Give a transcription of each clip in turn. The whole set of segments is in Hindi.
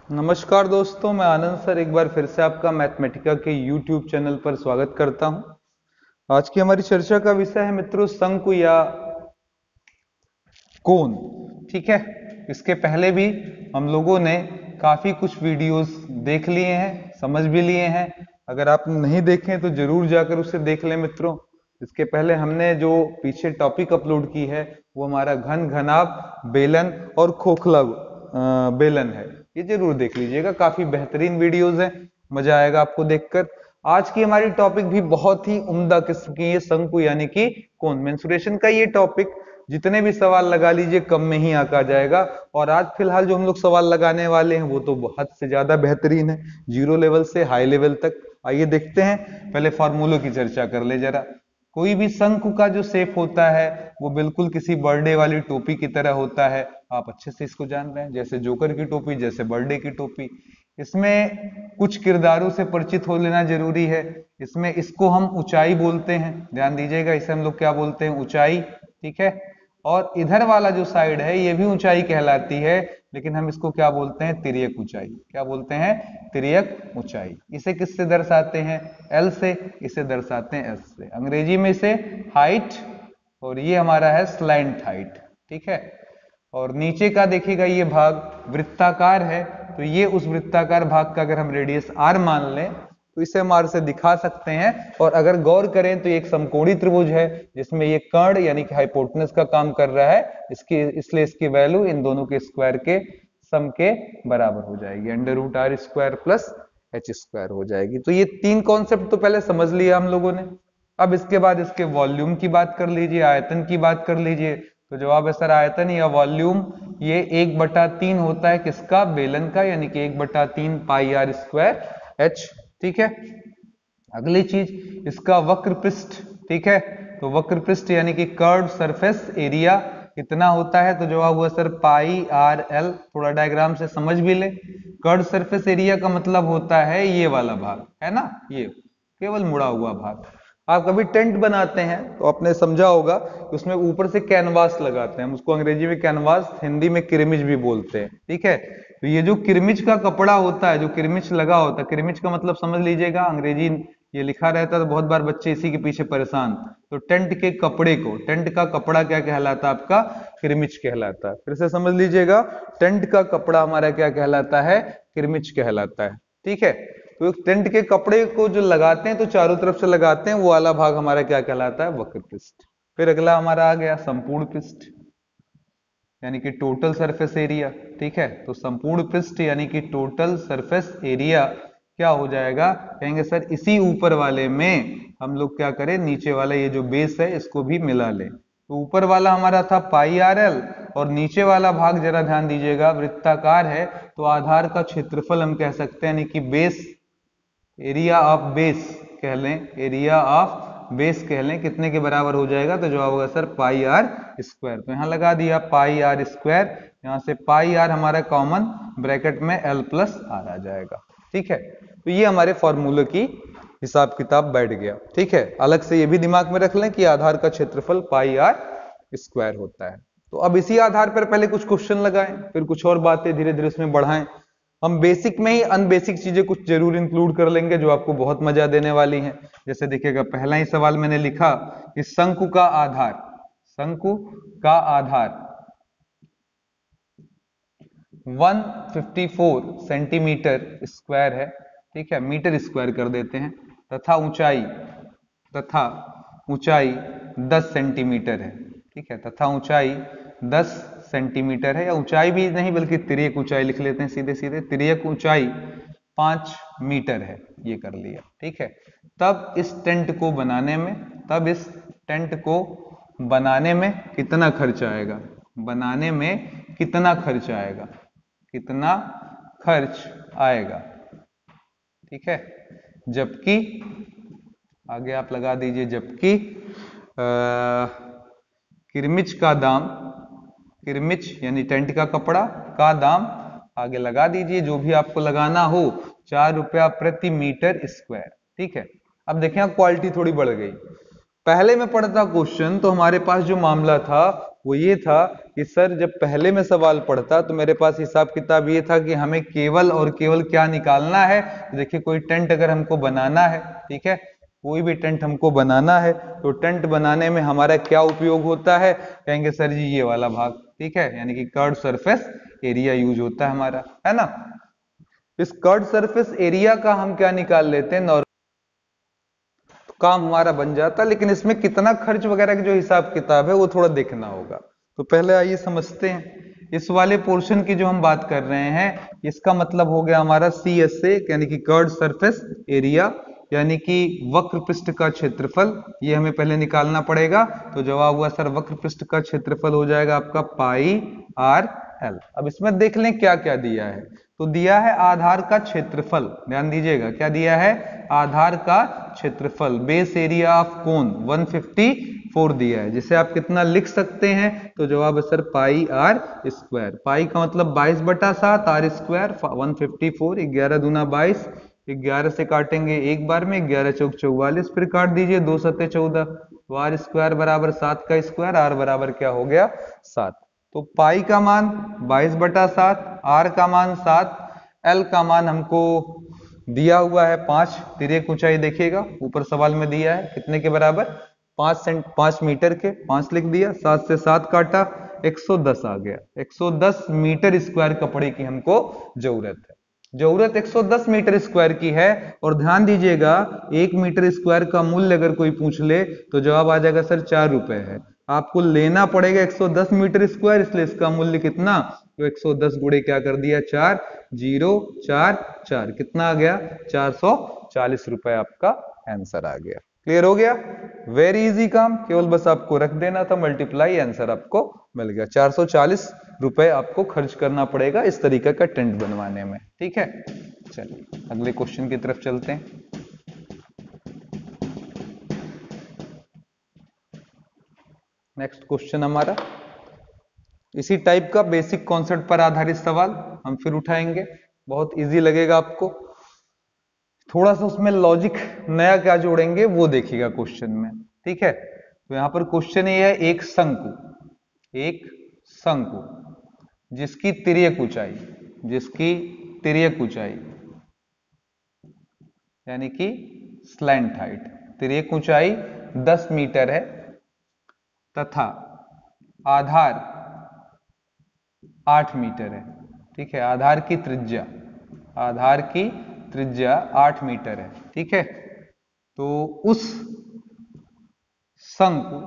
नमस्कार दोस्तों, मैं आनंद सर एक बार फिर से आपका मैथमेटिका के YouTube चैनल पर स्वागत करता हूं। आज की हमारी चर्चा का विषय है मित्रों शंकु या कोण। ठीक है, इसके पहले भी हम लोगों ने काफी कुछ वीडियोस देख लिए हैं, समझ भी लिए हैं। अगर आप नहीं देखें तो जरूर जाकर उसे देख लें मित्रों। इसके पहले हमने जो पीछे टॉपिक अपलोड की है वो हमारा घन घनाभ बेलन और खोखला बेलन है, ये जरूर देख लीजिएगा। काफी बेहतरीन वीडियोस हैं, मजा आएगा आपको देखकर। आज की हमारी टॉपिक भी बहुत ही उम्दा किस्म की है, शंकु यानी कि कोण। मेंसुरेशन का ये टॉपिक जितने भी सवाल लगा लीजिए कम में ही आका जाएगा। और आज फिलहाल जो हम लोग सवाल लगाने वाले हैं वो तो हद से ज्यादा बेहतरीन है, जीरो लेवल से हाई लेवल तक। आइए देखते हैं, पहले फॉर्मूलों की चर्चा कर ले जरा। कोई भी शंकु का जो शेप होता है वो बिल्कुल किसी बर्थडे वाली टोपी की तरह होता है। आप अच्छे से इसको जान रहे हैं, जैसे जोकर की टोपी, जैसे बर्थडे की टोपी। इसमें कुछ किरदारों से परिचित हो लेना जरूरी है। इसमें इसको हम ऊंचाई बोलते हैं, ध्यान दीजिएगा, इसे हम लोग क्या बोलते हैं, ऊंचाई। ठीक है, और इधर वाला जो साइड है ये भी ऊंचाई कहलाती है, लेकिन हम इसको क्या बोलते हैं, तिर्यक ऊंचाई। क्या बोलते हैं, तिर्यक ऊंचाई। इसे किससे दर्शाते हैं, एल से। इसे दर्शाते हैं एस से, अंग्रेजी में इसे हाइट, और ये हमारा है स्लैंट हाइट। ठीक है, और नीचे का देखिएगा ये भाग वृत्ताकार है, तो ये उस वृत्ताकार भाग का अगर हम रेडियस आर मान लें तो इसे हम आर से दिखा सकते हैं। और अगर गौर करें तो ये एक समकोणी त्रिभुज है जिसमें ये कर्ण यानी कि हाइपोटेनस का काम कर रहा है, इसकी इसलिए इसकी वैल्यू इन दोनों के स्क्वायर के सम के बराबर हो जाएगी, under root R square plus H square हो जाएगी। तो ये तीन कॉन्सेप्ट तो पहले समझ लिया हम लोगों ने। अब इसके बाद इसके वॉल्यूम की बात कर लीजिए, आयतन की बात कर लीजिए। तो जवाब है सर आयतन या वॉल्यूम ये 1/3 होता है किसका, बेलन का, यानी कि 1/3 पाई आर स्क्वायर एच। ठीक है, अगली चीज इसका वक्र पृष्ठ। ठीक है, तो वक्र पृष्ठ यानी कि कर्व सरफेस एरिया कितना होता है, तो जवाब हुआ सर पाई आर एल। थोड़ा डायग्राम से समझ भी ले, कर्व सरफेस एरिया का मतलब होता है ये वाला भाग, है ना, ये केवल मुड़ा हुआ भाग। आप कभी टेंट बनाते हैं तो आपने समझा होगा कि उसमें ऊपर से कैनवास लगाते हैं, हम उसको अंग्रेजी में कैनवास, हिंदी में किरमिच भी बोलते हैं। ठीक है, तो ये जो किरमिच का कपड़ा होता है, जो किरमिच लगा होता है, किरमिच का मतलब समझ लीजिएगा, अंग्रेजी ये लिखा रहता है तो बहुत बार बच्चे इसी के पीछे परेशान। तो टेंट के कपड़े को, टेंट का कपड़ा क्या कहलाता है आपका, किरमिच कहलाता है। फिर से समझ लीजिएगा, टेंट का कपड़ा हमारा क्या कहलाता है, किरमिच कहलाता है। ठीक है, तो टेंट के कपड़े को जो लगाते हैं तो चारों तरफ से लगाते हैं, वो वाला भाग हमारा क्या कहलाता है, वक्र पृष्ठ। फिर अगला हमारा आ गया संपूर्ण पृष्ठ, यानी कि टोटल सरफेस एरिया। ठीक है, तो संपूर्ण पृष्ठ यानी कि टोटल सरफेस एरिया क्या हो जाएगा, कहेंगे सर इसी ऊपर वाले में हम लोग क्या करें, नीचे वाला ये जो बेस है इसको भी मिला लें। तो ऊपर वाला हमारा था पाई आर एल, और नीचे वाला भाग जरा ध्यान दीजिएगा वृत्ताकार है, तो आधार का क्षेत्रफल हम कह सकते हैं, यानी कि बेस, एरिया ऑफ बेस कह लें, एरिया ऑफ बेस कह लें, कितने के बराबर हो जाएगा, तो जवाब होगा सर पाई आर स्क्वायर। तो यहां लगा दिया पाई आर स्क्वायर, यहां से पाई आर हमारा कॉमन, ब्रैकेट में एल प्लस आर आ जाएगा। ठीक है, तो ये हमारे फॉर्मूले की हिसाब किताब बैठ गया। ठीक है, अलग से ये भी दिमाग में रख लें कि आधार का क्षेत्रफल पाई आर स्क्वायर होता है। तो अब इसी आधार पर पहले कुछ क्वेश्चन लगाएं, फिर कुछ और बातें धीरे धीरे उसमें बढ़ाएं। हम बेसिक में ही अनबेसिक चीजें कुछ जरूर इंक्लूड कर लेंगे जो आपको बहुत मजा देने वाली हैं। जैसे देखिएगा, पहला ही सवाल मैंने लिखा कि शंकु का आधार, शंकु का आधार 154 सेंटीमीटर स्क्वायर है। ठीक है, मीटर स्क्वायर कर देते हैं, तथा ऊंचाई 10 सेंटीमीटर है। ठीक है, तथा ऊंचाई 10 सेंटीमीटर है, या ऊंचाई भी नहीं बल्कि तिर्यक ऊंचाई लिख लेते हैं सीधे सीधे, तिर्यक ऊंचाई 5 मीटर है, ये कर लिया। ठीक है, तब इस टेंट को बनाने में, तब इस टेंट को बनाने में कितना खर्च आएगा, बनाने में कितना खर्च आएगा, कितना खर्च आएगा। ठीक है, जबकि आगे आप लगा दीजिए, जबकि किरमिच का दाम, किरमिच यानी टेंट का कपड़ा का दाम, आगे लगा दीजिए जो भी आपको लगाना हो, 4 रुपया प्रति मीटर स्क्वायर। ठीक है, अब देखें क्वालिटी थोड़ी बढ़ गई। पहले में पढ़ता क्वेश्चन तो हमारे पास जो मामला था वो ये था कि सर जब पहले मैं सवाल पढ़ता तो मेरे पास हिसाब किताब ये था कि हमें केवल और केवल क्या निकालना है। तो देखिए कोई टेंट अगर हमको बनाना है, ठीक है, कोई भी टेंट हमको बनाना है तो टेंट बनाने में हमारा क्या उपयोग होता है, कहेंगे सर जी ये वाला भाग, ठीक है, यानी कि कर्व्ड सरफेस एरिया यूज होता है हमारा, है ना। इस कर्व्ड सरफेस एरिया का हम क्या निकाल लेते हैं, तो काम हमारा बन जाता। लेकिन इसमें कितना खर्च वगैरह का जो हिसाब किताब है वो थोड़ा देखना होगा। तो पहले आइए समझते हैं इस वाले पोर्शन की जो हम बात कर रहे हैं, इसका मतलब हो गया हमारा CSA यानी कि कर्व्ड सरफेस एरिया, यानी कि वक्र पृष्ठ का क्षेत्रफल, ये हमें पहले निकालना पड़ेगा। तो जवाब हुआ सर वक्र पृष्ठ का क्षेत्रफल हो जाएगा आपका पाई आर एल। अब इसमें देख लें क्या क्या दिया है। तो दिया है आधार का क्षेत्रफल, ध्यान दीजिएगा क्या दिया है, आधार का क्षेत्रफल, बेस एरिया ऑफ कोन 154 दिया है, जिसे आप कितना लिख सकते हैं, तो जवाब है सर पाई आर स्क्वायर। पाई का मतलब 22/7, आर स्क्वायर 154, 11 दूना 22, 11 से काटेंगे एक बार में, 11 चौक 44, फिर काट दीजिए 2 सत्ते 14, तो आर स्क्वायर बराबर 7 का स्क्वायर, आर बराबर क्या हो गया 7। तो पाई का मान 22/7, आर का मान 7, एल का मान हमको दिया हुआ है 5, तिर्यक ऊंचाई देखिएगा ऊपर सवाल में दिया है कितने के बराबर, 5 मीटर के, 5 लिख दिया, 7 से 7 काटा, 110 आ गया। 110 मीटर स्क्वायर कपड़े की हमको जरूरत है, जरूरत 110 मीटर स्क्वायर की है। और ध्यान दीजिएगा 1 मीटर स्क्वायर का मूल्य अगर कोई पूछ ले तो जवाब आ जाएगा सर 4 रुपए है। आपको लेना पड़ेगा 110 मीटर स्क्वायर, इसलिए इसका मूल्य कितना, तो 110 गुणे क्या कर दिया 4, 0 4 4, कितना आ गया 440 रुपए, आपका आंसर आ गया। क्लियर हो गया, वेरी इजी काम, केवल बस आपको रख देना था मल्टीप्लाई, आंसर आपको मिल गया। 440 रुपए आपको खर्च करना पड़ेगा इस तरीके का टेंट बनवाने में, ठीक है। चलिए अगले क्वेश्चन की तरफ चलते हैं। नेक्स्ट क्वेश्चन हमारा इसी टाइप का बेसिक कॉन्सेप्ट पर आधारित सवाल हम फिर उठाएंगे, बहुत इजी लगेगा आपको। थोड़ा सा उसमें लॉजिक नया क्या जोड़ेंगे वो देखिएगा क्वेश्चन में, ठीक है। तो यहां पर क्वेश्चन ये है, एक शंकु जिसकी तिर्यक ऊंचाई यानी कि स्लैंट हाइट, तिर्यक ऊंचाई 10 मीटर है तथा आधार 8 मीटर है, ठीक है। आधार की त्रिज्या 8 मीटर है, ठीक है। तो उस शंकु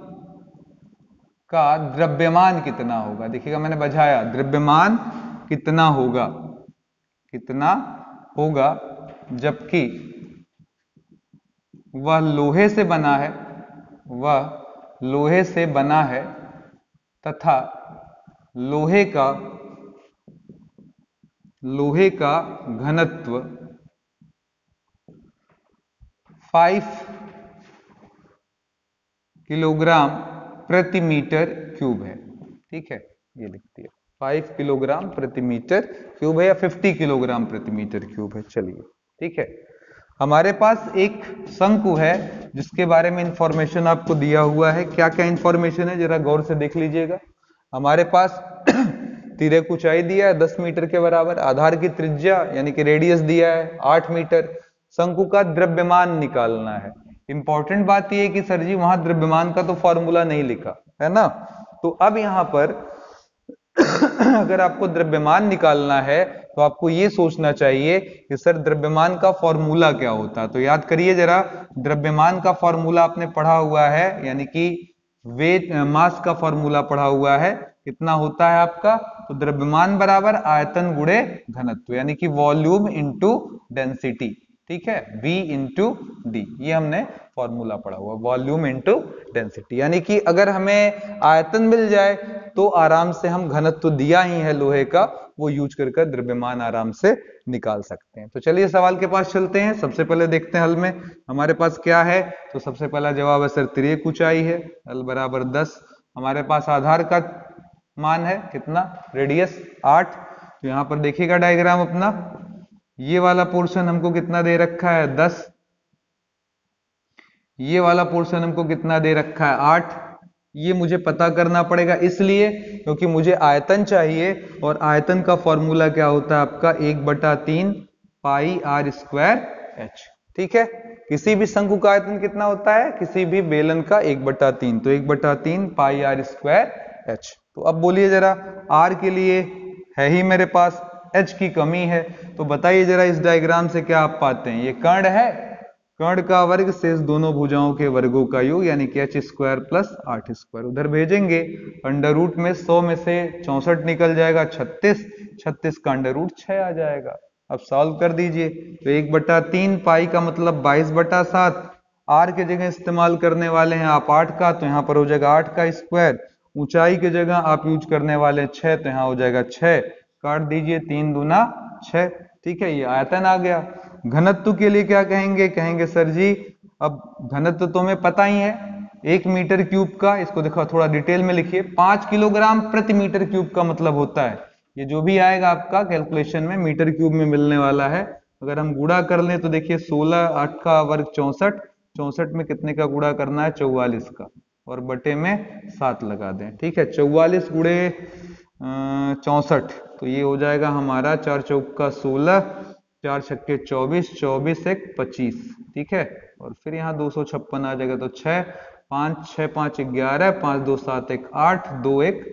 का द्रव्यमान कितना होगा, देखिएगा मैंने बझाया, द्रव्यमान कितना होगा जबकि वह लोहे से बना है तथा लोहे का घनत्व 5 किलोग्राम प्रति मीटर क्यूब है, ठीक है। ये लिख दिया 5 किलोग्राम प्रति मीटर क्यूब है या 50 किलोग्राम प्रति मीटर क्यूब है, चलिए ठीक है। हमारे पास एक शंकु है जिसके बारे में इंफॉर्मेशन आपको दिया हुआ है, क्या क्या इंफॉर्मेशन है जरा गौर से देख लीजिएगा। हमारे पास तिर्यक ऊंचाई दिया है 10 मीटर के बराबर, आधार की त्रिज्या यानी कि रेडियस दिया है 8 मीटर, शंकु का द्रव्यमान निकालना है। इंपॉर्टेंट बात यह है कि सर जी वहां द्रव्यमान का तो फॉर्मूला नहीं लिखा है ना, तो अब यहां पर अगर आपको द्रव्यमान निकालना है तो आपको यह सोचना चाहिए कि सर द्रव्यमान का फॉर्मूला क्या होता है। तो याद करिए जरा, द्रव्यमान का फॉर्मूला आपने पढ़ा हुआ है, यानी कि वेट मास का फॉर्मूला पढ़ा हुआ है, कितना होता है आपका, तो द्रव्यमान बराबर आयतन गुणे घनत्व, यानी कि वॉल्यूम इंटू डेंसिटी, ठीक है, V इंटू डी, ये हमने फॉर्मूला पढ़ा हुआ, वॉल्यूम इंटू डेंसिटी। यानी कि अगर हमें आयतन मिल जाए तो आराम से हम घनत्व दिया ही है लोहे का, वो यूज करके द्रव्यमान आराम से निकाल सकते हैं। तो चलिए सवाल के पास चलते हैं। सबसे पहले देखते हैं हल में हमारे पास क्या है। तो सबसे पहला जवाब है सर तिर्यक ऊंचाई है, L बराबर 10। हमारे पास आधार का मान है कितना, रेडियस 8। तो यहां पर देखिएगा डायग्राम अपना, ये वाला पोर्शन हमको कितना दे रखा है 10, ये वाला पोर्शन हमको कितना दे रखा है 8, ये मुझे पता करना पड़ेगा, इसलिए क्योंकि मुझे आयतन चाहिए, और आयतन का फॉर्मूला क्या होता है आपका 1/3 पाई आर स्क्वायर एच। ठीक है, किसी भी शंकु का आयतन कितना होता है, किसी भी बेलन का 1/3, तो 1/3 पाई आर स्क्वायर एच। तो अब बोलिए जरा, आर के लिए है ही मेरे पास, एच की कमी है, तो बताइए जरा इस डायग्राम से क्या आप पाते हैं, ये कर्ण है, कर्ण का वर्ग शेष दोनों भुजाओं के वर्गों का योग, यानी कि एच स्क्वायर प्लस 8 स्क्वायर, उधर भेजेंगे, अंडर रूट में 100 में से 64 निकल जाएगा, 36, 36 का अंडर रूट 6 आ जाएगा। अब सॉल्व कर दीजिए, तो 1/3 पाई का मतलब 22/7, आर के जगह इस्तेमाल करने वाले हैं आप 8 का, तो यहाँ पर हो जाएगा 8 का स्क्वायर, ऊंचाई के जगह आप यूज करने वाले 6, तो यहाँ हो जाएगा 6, काट दीजिए, 3 दूना 6। ठीक है, ये आयतन आ गया। घनत्व के लिए क्या कहेंगे, कहेंगे सर जी अब घनत्व तो हमें पता ही है, 1 मीटर क्यूब का, इसको देखो थोड़ा डिटेल में लिखिए, 5 किलोग्राम प्रति मीटर क्यूब का मतलब होता है, ये जो भी आएगा आपका कैलकुलेशन में मीटर क्यूब में मिलने वाला है। अगर हम गुणा कर लें तो देखिए 16, 8 का वर्ग 64, 64 में कितने का गुणा करना है, 44 का, और बटे में 7 लगा दें। ठीक है, 44 गुणे 64, तो ये हो जाएगा हमारा 4 चौक का 16, 4 छक्के 24, 24 एक 25। ठीक है, और फिर यहाँ 256 आ जाएगा, तो 6, 5, 6, 5, 11, 5, 2, 7, 1, 8, 2, 1,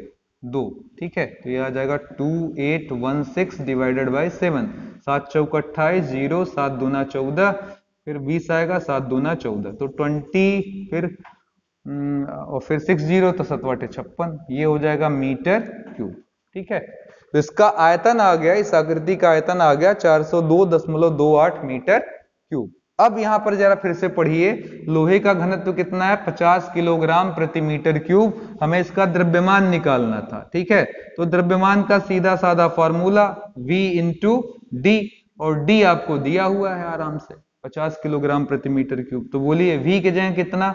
2। ठीक है, तो ये आ जाएगा 2816 डिवाइडेड बाई 7, 7 चौक 28, 0, 7 दूना 14, फिर 20 आएगा, 7 दूना 14, तो 20, फिर और फिर 60, तो 7 बटे 56, ये हो जाएगा मीटर क्यूब। ठीक है, तो इसका आयतन आ गया, इस आकृति का आयतन आ गया 402.28 मीटर क्यूब। अब यहां पर जरा फिर से पढ़िए, लोहे का घनत्व कितना है, 50 किलोग्राम प्रति मीटर क्यूब, हमें इसका द्रव्यमान निकालना था। ठीक है, तो द्रव्यमान का सीधा साधा फॉर्मूला V इंटू डी, और डी आपको दिया हुआ है आराम से, 50 किलोग्राम प्रति मीटर क्यूब, तो बोलिए V के जगह कितना,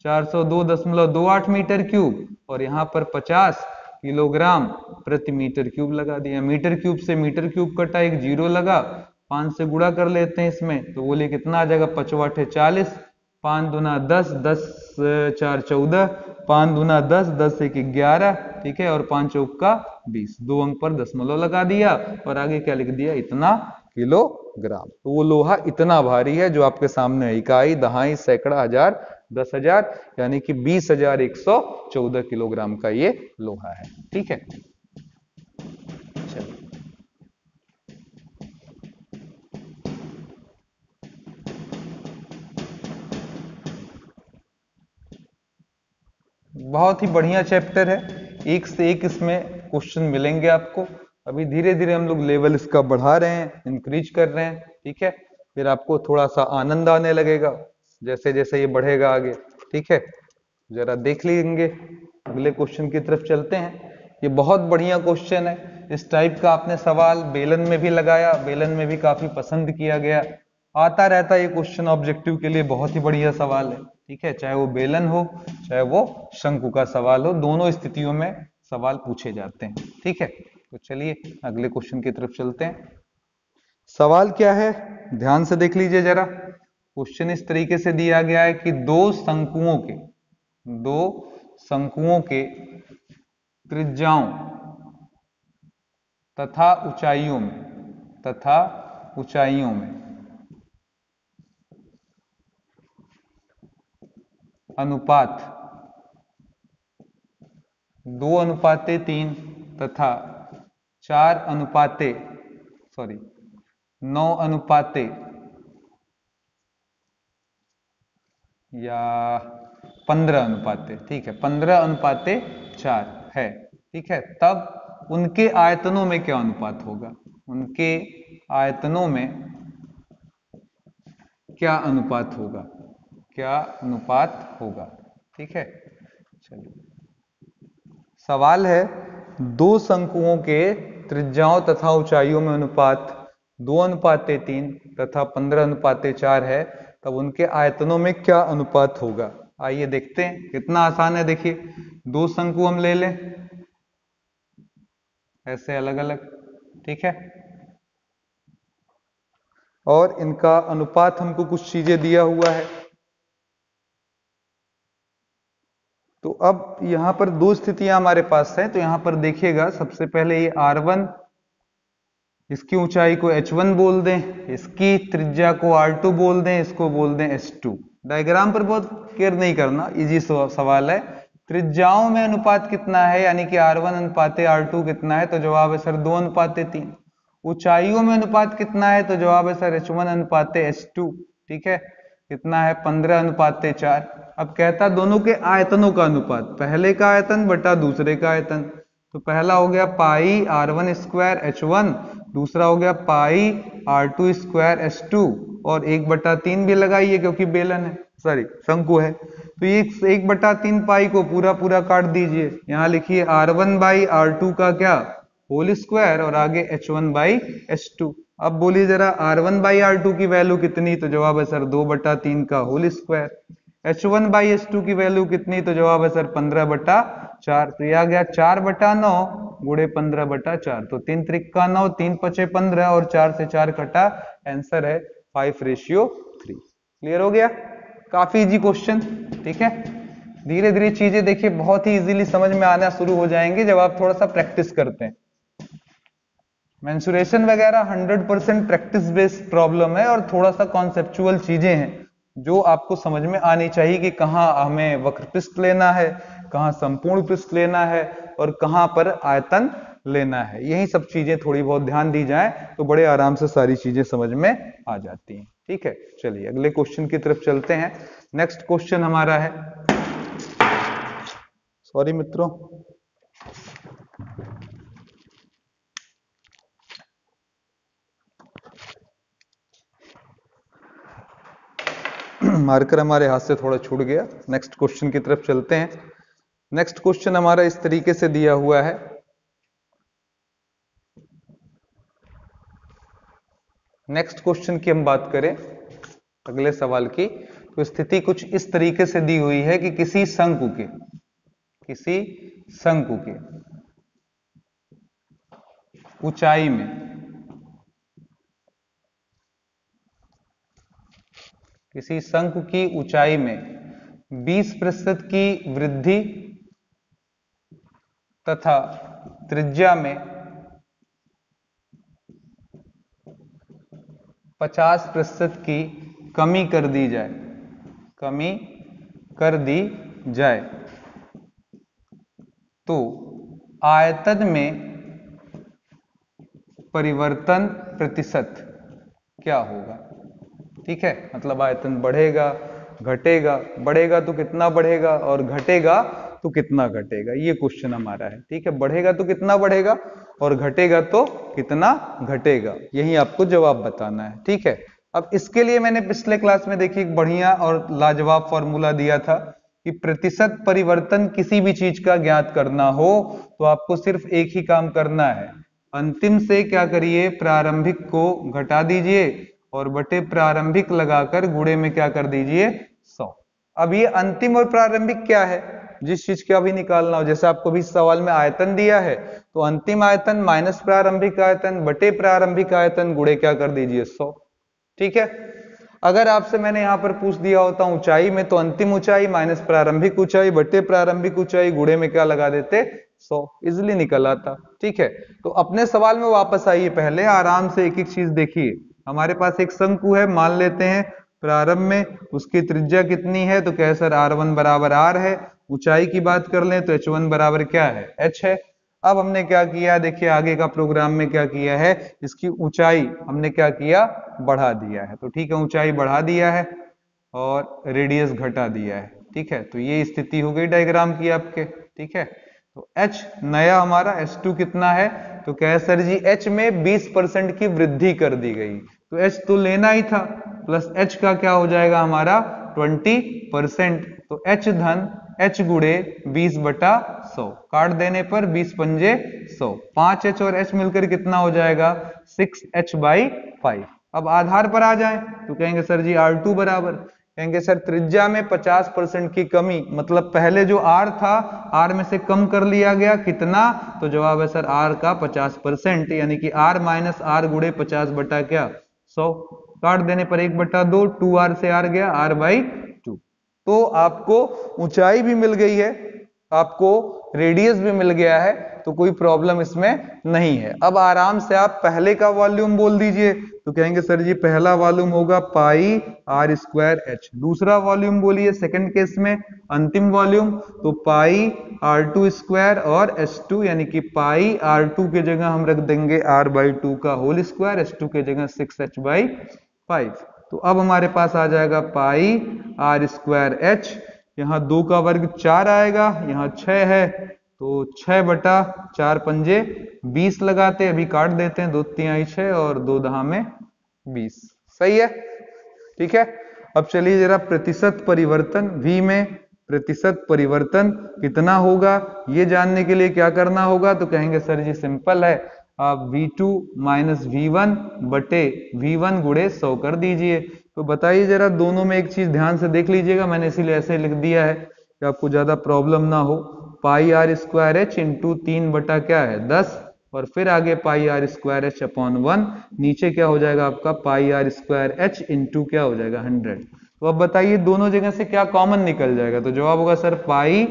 402.28 मीटर क्यूब, और यहाँ पर 50 किलोग्राम प्रति मीटर क्यूब लगा दिया, मीटर क्यूब से मीटर क्यूब कटा, एक जीरो लगा, 5 से गुणा कर लेते हैं इसमें, तो बोलिए कितना आ जाएगा, 5 40, 5 दूना 10, 10 4 14, 5 दूना 10, 10 1 11। ठीक है, और 5 चौक का 20, 2 अंक पर दशमलव लगा दिया, और आगे क्या लिख दिया, इतना किलोग्राम। तो वो लोहा इतना भारी है जो आपके सामने है, इकाई, दहाई, सैकड़ा, हजार, 10,000, यानी कि 20,114 किलोग्राम का ये लोहा है। ठीक है, चलिए बहुत ही बढ़िया चैप्टर है, एक से एक इसमें क्वेश्चन मिलेंगे आपको। अभी धीरे धीरे हम लोग लेवल इसका बढ़ा रहे हैं, इंक्रीज कर रहे हैं। ठीक है, फिर आपको थोड़ा सा आनंद आने लगेगा जैसे जैसे ये बढ़ेगा आगे। ठीक है, जरा देख लेंगे, अगले क्वेश्चन की तरफ चलते हैं। ये बहुत बढ़िया क्वेश्चन है, इस टाइप का आपने सवाल बेलन में भी लगाया, बेलन में भी काफी पसंद किया गया, आता रहता है ये क्वेश्चन, ऑब्जेक्टिव के लिए बहुत ही बढ़िया सवाल है। ठीक है, चाहे वो बेलन हो चाहे वो शंकु का सवाल हो, दोनों स्थितियों में सवाल पूछे जाते हैं। ठीक है, तो चलिए अगले क्वेश्चन की तरफ चलते हैं। सवाल क्या है, ध्यान से देख लीजिए जरा। क्वेश्चन इस तरीके से दिया गया है कि दो शंकुओं के त्रिज्याओं तथा ऊंचाइयों में अनुपात 2:3 तथा 9 या 15, ठीक है, 15:4 है। ठीक है, तब उनके आयतनों में क्या अनुपात होगा, उनके आयतनों में क्या अनुपात होगा। ठीक है, चलिए सवाल है, दो शंकुओं के त्रिज्याओं तथा ऊंचाइयों में अनुपात 2:3 तथा 15:4 है, तब उनके आयतनों में क्या अनुपात होगा। आइए देखते हैं, कितना आसान है। देखिए, दो शंकु हम ले लें ऐसे अलग अलग, ठीक है, और इनका अनुपात हमको कुछ चीजें दिया हुआ है, तो अब यहाँ पर दो स्थितियां हमारे पास है, तो यहाँ पर देखिएगा सबसे पहले ये R1, इसकी ऊंचाई को H1 बोल दें, इसकी त्रिज्या को R2 बोल दें, इसको बोल दें S2। डायग्राम पर बहुत केयर नहीं करना, इजी सवाल है। त्रिज्याओं में अनुपात कितना है, यानी कि R1 अनुपाते R2 कितना है, तो जवाब है सर 2 अनुपाते 3। ऊंचाइयों में अनुपात कितना है, तो जवाब है सर H1 अनुपाते H2। ठीक है, कितना है 15 अनुपाते 4। अब कहता दोनों के आयतनों का अनुपात, पहले का आयतन बटा दूसरे का आयतन। तो पहला हो गया पाई R1 स्क्वायर H1, दूसरा हो गया पाई R2 स्क्वायर H2, और 1/3 भी लगाइए क्योंकि बेलन है, सॉरी शंकु है। तो ये 1/3 पाई को पूरा पूरा काट दीजिए, यहाँ लिखिए R1/R2 का क्या होल स्क्वायर और आगे H1/H2। अब बोलिए जरा R1/R2 की वैल्यू कितनी, तो जवाब है सर 2/3 का होल स्क्वायर। H1/H2 की वैल्यू कितनी, तो जवाब है सर 15/4। तो यह आ गया 4/9 गुणे 15/4। तो 3 त्रिका 9, 3 पचे 15 और 4 से 4 कटा, आंसर है 5:3। क्लियर हो गया, काफी इजी क्वेश्चन। ठीक है, धीरे धीरे चीजें देखिए बहुत ही इजीली समझ में आना शुरू हो जाएंगे जब आप थोड़ा सा प्रैक्टिस करते हैं। मेंसुरेशन वगैरह 100% प्रैक्टिस बेस्ड प्रॉब्लम है, और थोड़ा सा कॉन्सेप्चुअल चीजें हैं जो आपको समझ में आनी चाहिए कि कहाँ हमें वक्र पृष्ठ लेना है, कहाँ संपूर्ण पृष्ठ लेना है, और कहाँ पर आयतन लेना है। यही सब चीजें थोड़ी बहुत ध्यान दी जाए तो बड़े आराम से सारी चीजें समझ में आ जाती हैं। ठीक है, चलिए अगले क्वेश्चन की तरफ चलते हैं। नेक्स्ट क्वेश्चन हमारा है, सॉरी मित्रों, मार्कर हमारे हाथ से थोड़ा छूट गया। नेक्स्ट क्वेश्चन की तरफ चलते हैं। नेक्स्ट क्वेश्चन हमारा इस तरीके से दिया हुआ है, नेक्स्ट क्वेश्चन की हम बात करें अगले सवाल की, तो स्थिति कुछ इस तरीके से दी हुई है कि किसी शंकु के ऊंचाई में किसी शंकु की ऊंचाई में 20% की वृद्धि तथा त्रिज्या में 50% की कमी कर दी जाए, तो आयतन में परिवर्तन प्रतिशत क्या होगा। ठीक है, मतलब आयतन बढ़ेगा, घटेगा, बढ़ेगा तो कितना बढ़ेगा, और घटेगा तो कितना घटेगा, ये क्वेश्चन हमारा है। ठीक है, बढ़ेगा तो कितना बढ़ेगा और घटेगा तो कितना घटेगा, यही आपको जवाब बताना है। ठीक है, अब इसके लिए मैंने पिछले क्लास में देखिए एक बढ़िया और लाजवाब फॉर्मूला दिया था कि प्रतिशत परिवर्तन किसी भी चीज का ज्ञात करना हो तो आपको सिर्फ एक ही काम करना है, अंतिम से क्या करिए, प्रारंभिक को घटा दीजिए और बटे प्रारंभिक लगाकर गुणे में क्या कर दीजिए 100। अब ये अंतिम और प्रारंभिक क्या है, जिस चीज का भी निकालना हो, जैसे आपको भी सवाल में आयतन दिया है तो अंतिम आयतन माइनस प्रारंभिक आयतन बटे प्रारंभिक आयतन गुणे क्या कर दीजिए 100। ठीक है, अगर आपसे मैंने यहां पर पूछ दिया होता ऊंचाई में, तो अंतिम ऊंचाई माइनस प्रारंभिक ऊंचाई बटे प्रारंभिक ऊंचाई गुणे में क्या लगा देते 100, इजिली निकल आता। ठीक है, तो अपने सवाल में वापस आइए, पहले आराम से एक एक चीज देखिए। हमारे पास एक शंकु है, मान लेते हैं प्रारंभ में उसकी त्रिज्या कितनी है, तो क्या सर R1 बराबर R है। ऊंचाई की बात कर लें तो H1 बराबर क्या है, H है। अब हमने क्या किया, देखिए आगे का प्रोग्राम में क्या किया है, इसकी ऊंचाई हमने क्या किया, बढ़ा दिया है। तो ठीक है, ऊंचाई बढ़ा दिया है और रेडियस घटा दिया है। ठीक है, तो ये स्थिति हो गई डायग्राम की आपके। ठीक है, तो H नया हमारा H2 कितना है, तो क्या है सर जी H में 20% की वृद्धि कर दी गई, तो H तो लेना ही था, प्लस H का क्या हो जाएगा हमारा 20%, तो H धन H गुणे 20/100, काट देने पर 20 पंजे 100, 5H और H मिलकर कितना हो जाएगा 6H/5। अब आधार पर आ जाए तो कहेंगे सर जी R2 बराबर, कहेंगे सर त्रिज्या में 50% की कमी, मतलब पहले जो R था R में से कम कर लिया गया कितना, तो जवाब है सर R का 50%, यानी कि R माइनस R गुणे 50 बटा क्या 100, काट देने पर 1/2, 2R से R गया R/2। तो आपको ऊंचाई भी मिल गई है आपको रेडियस भी मिल गया है, तो कोई प्रॉब्लम इसमें नहीं है। अब आराम से आप पहले का वॉल्यूम बोल दीजिए, तो कहेंगे सर जी पहला वॉल्यूम होगा पाई आर स्क्वायर एच। दूसरा वॉल्यूम बोलिए सेकंड केस में, अंतिम वॉल्यूम, तो पाई आर टू स्क्वायर और एच टू, यानी कि पाई आर टू के जगह हम रख देंगे आर बाई टू का होल स्क्वायर, एच टू के जगह 6h बाई 5। तो अब हमारे पास आ जाएगा पाई आर स्क्वायर एच, यहाँ 2 का वर्ग 4 आएगा, यहाँ 6 है, तो 6 बटा 4 पंजे 20 लगाते, अभी काट देते हैं, 2 तिहाई 6 और 2 दहा में 20। सही है, ठीक है। अब चलिए जरा प्रतिशत परिवर्तन, v में प्रतिशत परिवर्तन कितना होगा ये जानने के लिए क्या करना होगा, तो कहेंगे सर जी सिंपल है, आप v2 माइनस v1 बटे v1 गुणे 100 कर दीजिए। तो बताइए जरा, दोनों में एक चीज ध्यान से देख लीजिएगा, मैंने इसीलिए ऐसे लिख दिया है कि आपको ज्यादा प्रॉब्लम ना हो। पाई आर स्क्वायर एच इंटू 3 बटा क्या है 10, और फिर आगे पाई आर स्क्वायर एच अपॉन 1, नीचे क्या हो जाएगा आपका पाई आर स्क्वायर एच इंटू क्या हो जाएगा 100। तो अब बताइए दोनों जगह से क्या कॉमन निकल जाएगा, तो जवाब होगा sir pi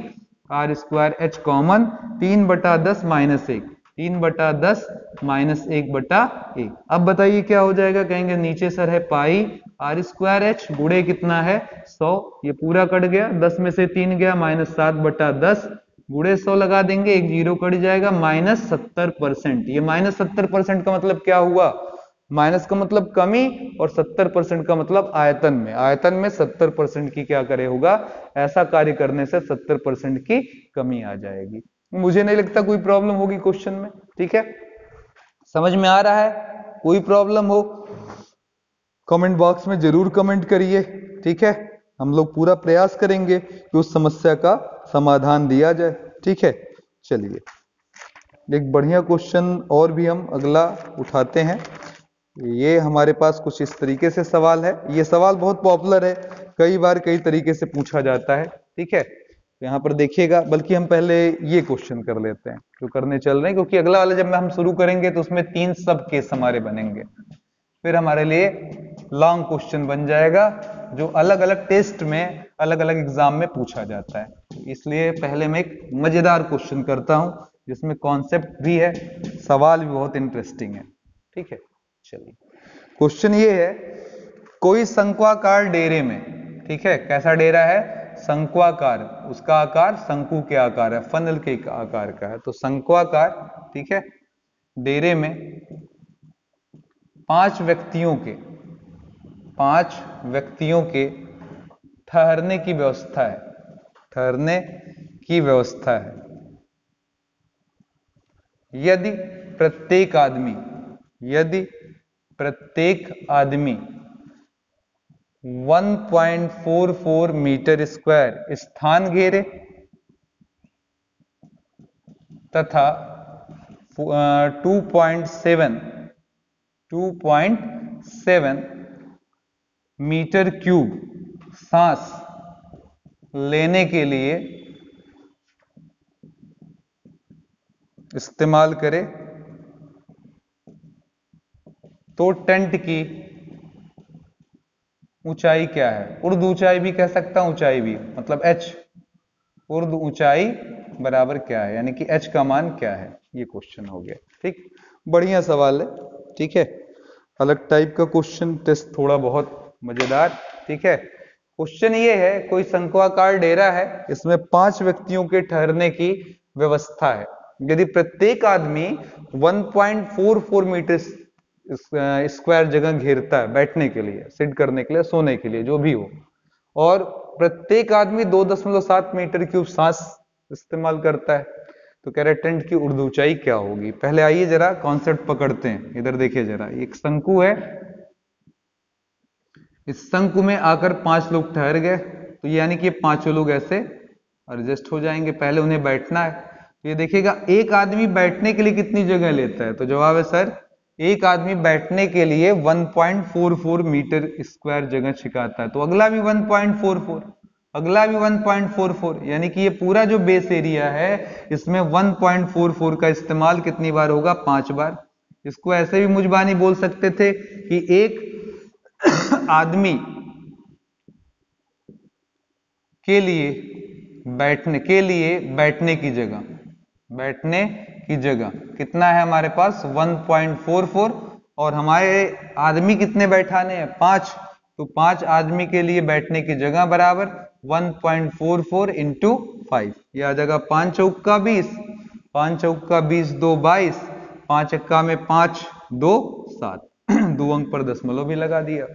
are square H common, 3 बटा 10 माइनस 1, 3 बटा 10 माइनस 1 बटा 1। अब बताइए क्या हो जाएगा, कहेंगे नीचे सर है पाई आर स्क्वायर एच गुणे कितना है 100, ये पूरा कट गया, 10 में से 3 गया, माइनस 7 बटा 10 गुणे 100 लगा देंगे, एक जीरो कट जाएगा, माइनस 70%। ये माइनस 70% का मतलब क्या हुआ, माइनस का मतलब कमी, और 70% का मतलब आयतन में, आयतन में 70% की क्या करे होगा, ऐसा कार्य करने से 70% की कमी आ जाएगी। मुझे नहीं लगता कोई प्रॉब्लम होगी क्वेश्चन में, ठीक है। समझ में आ रहा है, कोई प्रॉब्लम हो कमेंट बॉक्स में जरूर कमेंट करिए, ठीक है। हम लोग पूरा प्रयास करेंगे कि उस समस्या का समाधान दिया जाए, ठीक है। चलिए एक बढ़िया क्वेश्चन और भी हम अगला उठाते हैं। ये हमारे पास कुछ इस तरीके से सवाल है, ये सवाल बहुत पॉपुलर है, कई बार कई तरीके से पूछा जाता है, ठीक है। तो यहाँ पर देखिएगा, बल्कि हम पहले ये क्वेश्चन कर लेते हैं जो करने चल रहे हैं, क्योंकि अगला वाला जब हम शुरू करेंगे तो उसमें 3 सब केस हमारे बनेंगे, फिर हमारे लिए लॉन्ग क्वेश्चन बन जाएगा जो अलग अलग टेस्ट में अलग अलग एग्जाम में पूछा जाता है। इसलिए पहले मैं एक मजेदार क्वेश्चन करता हूं जिसमें कॉन्सेप्ट भी है, सवाल भी बहुत इंटरेस्टिंग है, ठीक है। चलिए क्वेश्चन ये है, कोई शंक्वाकार डेरे में, ठीक है, कैसा डेरा है, शंक्वाकार, उसका आकार शंकु के आकार है, फनल के आकार का है, तो शंक्वाकार, ठीक है, डेरे में 5 व्यक्तियों के ठहरने की व्यवस्था है, ठहरने की व्यवस्था है। यदि प्रत्येक आदमी 1.44 मीटर स्क्वायर स्थान घेरे तथा 2.7 मीटर क्यूब सांस लेने के लिए इस्तेमाल करे, तो टेंट की ऊंचाई क्या है। उर्द ऊंचाई भी कह सकता हूं, ऊंचाई भी मतलब h, उर्द ऊंचाई बराबर क्या है, यानी कि h का मान क्या है, ये क्वेश्चन हो गया, ठीक। बढ़िया सवाल है, ठीक है, अलग टाइप का क्वेश्चन, टेस्ट थोड़ा बहुत मजेदार, ठीक है। क्वेश्चन ये है, कोई शंक्वाकार डेरा है, इसमें 5 व्यक्तियों के ठहरने की व्यवस्था है। यदि प्रत्येक आदमी 1.44 मीटर स्क्वायर जगह घेरता है बैठने के लिए, सिट करने के लिए, सोने के लिए, जो भी हो, और प्रत्येक आदमी 2.7 मीटर क्यूब सांस इस्तेमाल करता है, तो कह रहे टेंट की उर्द ऊंचाई क्या होगी। पहले आइए जरा कॉन्सेप्ट पकड़ते हैं, इधर देखिए जरा, एक शंकु है, इस शंकु में आकर 5 लोग ठहर गए, तो यानी कि 5 लोग ऐसे एडजस्ट हो जाएंगे, पहले उन्हें बैठना है। तो ये देखिएगा एक आदमी बैठने के लिए कितनी जगह लेता है, तो जवाब है सर एक आदमी बैठने के लिए 1.44 मीटर स्क्वायर जगह छिकाता है, तो अगला भी 1.44, अगला भी 1.44, यानी कि ये पूरा जो बेस एरिया है इसमें 1.44 का इस्तेमाल कितनी बार होगा, 5 बार। इसको ऐसे भी मुजबानी बोल सकते थे कि एक आदमी के लिए बैठने के लिए, बैठने की जगह, बैठने की जगह कितना है हमारे पास 1.44, और हमारे आदमी कितने बैठाने हैं 5, तो 5 आदमी के लिए बैठने की जगह बराबर 1.44 इंटू 5, यह आ जाएगा 5 चौका 20, 5 चौका 20, 2 22, 5 एक्का में 5, 2 7, 2 अंक पर दशमलव भी लगा दिया।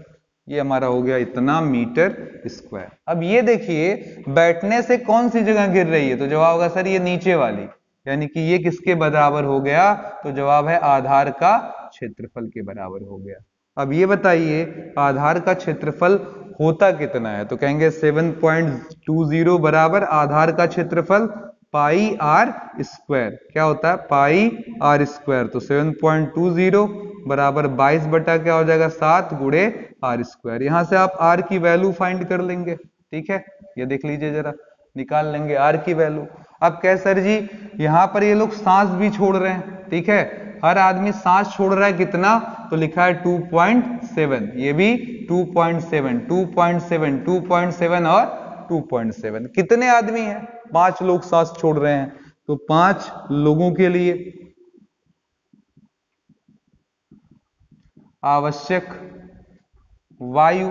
ये हमारा हो गया इतना मीटर स्क्वायर। अब ये देखिए बैठने से कौन सी जगह गिर रही है, तो जवाब होगा सर ये नीचे वाली, यानी कि ये किसके बराबर हो गया, तो जवाब है आधार का क्षेत्रफल के बराबर हो गया। अब ये बताइए आधार का क्षेत्रफल होता कितना है, तो कहेंगे 7.20 बराबर आधार का क्षेत्रफल पाई आर स्क्वायर, क्या होता है पाई आर स्क्वायर, तो 7.20 बराबर 22 बटा क्या हो जाएगा 7 गुणे आर स्क्वायर। यहां से आप आर की वैल्यू फाइंड कर लेंगे, ठीक है, ये देख लीजिए जरा, निकाल लेंगे आर की वैल्यू। अब क्या सर जी यहां पर ये लोग सांस भी छोड़ रहे हैं, ठीक है, हर आदमी सांस छोड़ रहा है कितना, तो लिखा है 2.7, ये भी 2.7, 2.7, 2.7 और 2.7, कितने आदमी हैं 5 लोग सांस छोड़ रहे हैं, तो 5 लोगों के लिए आवश्यक वायु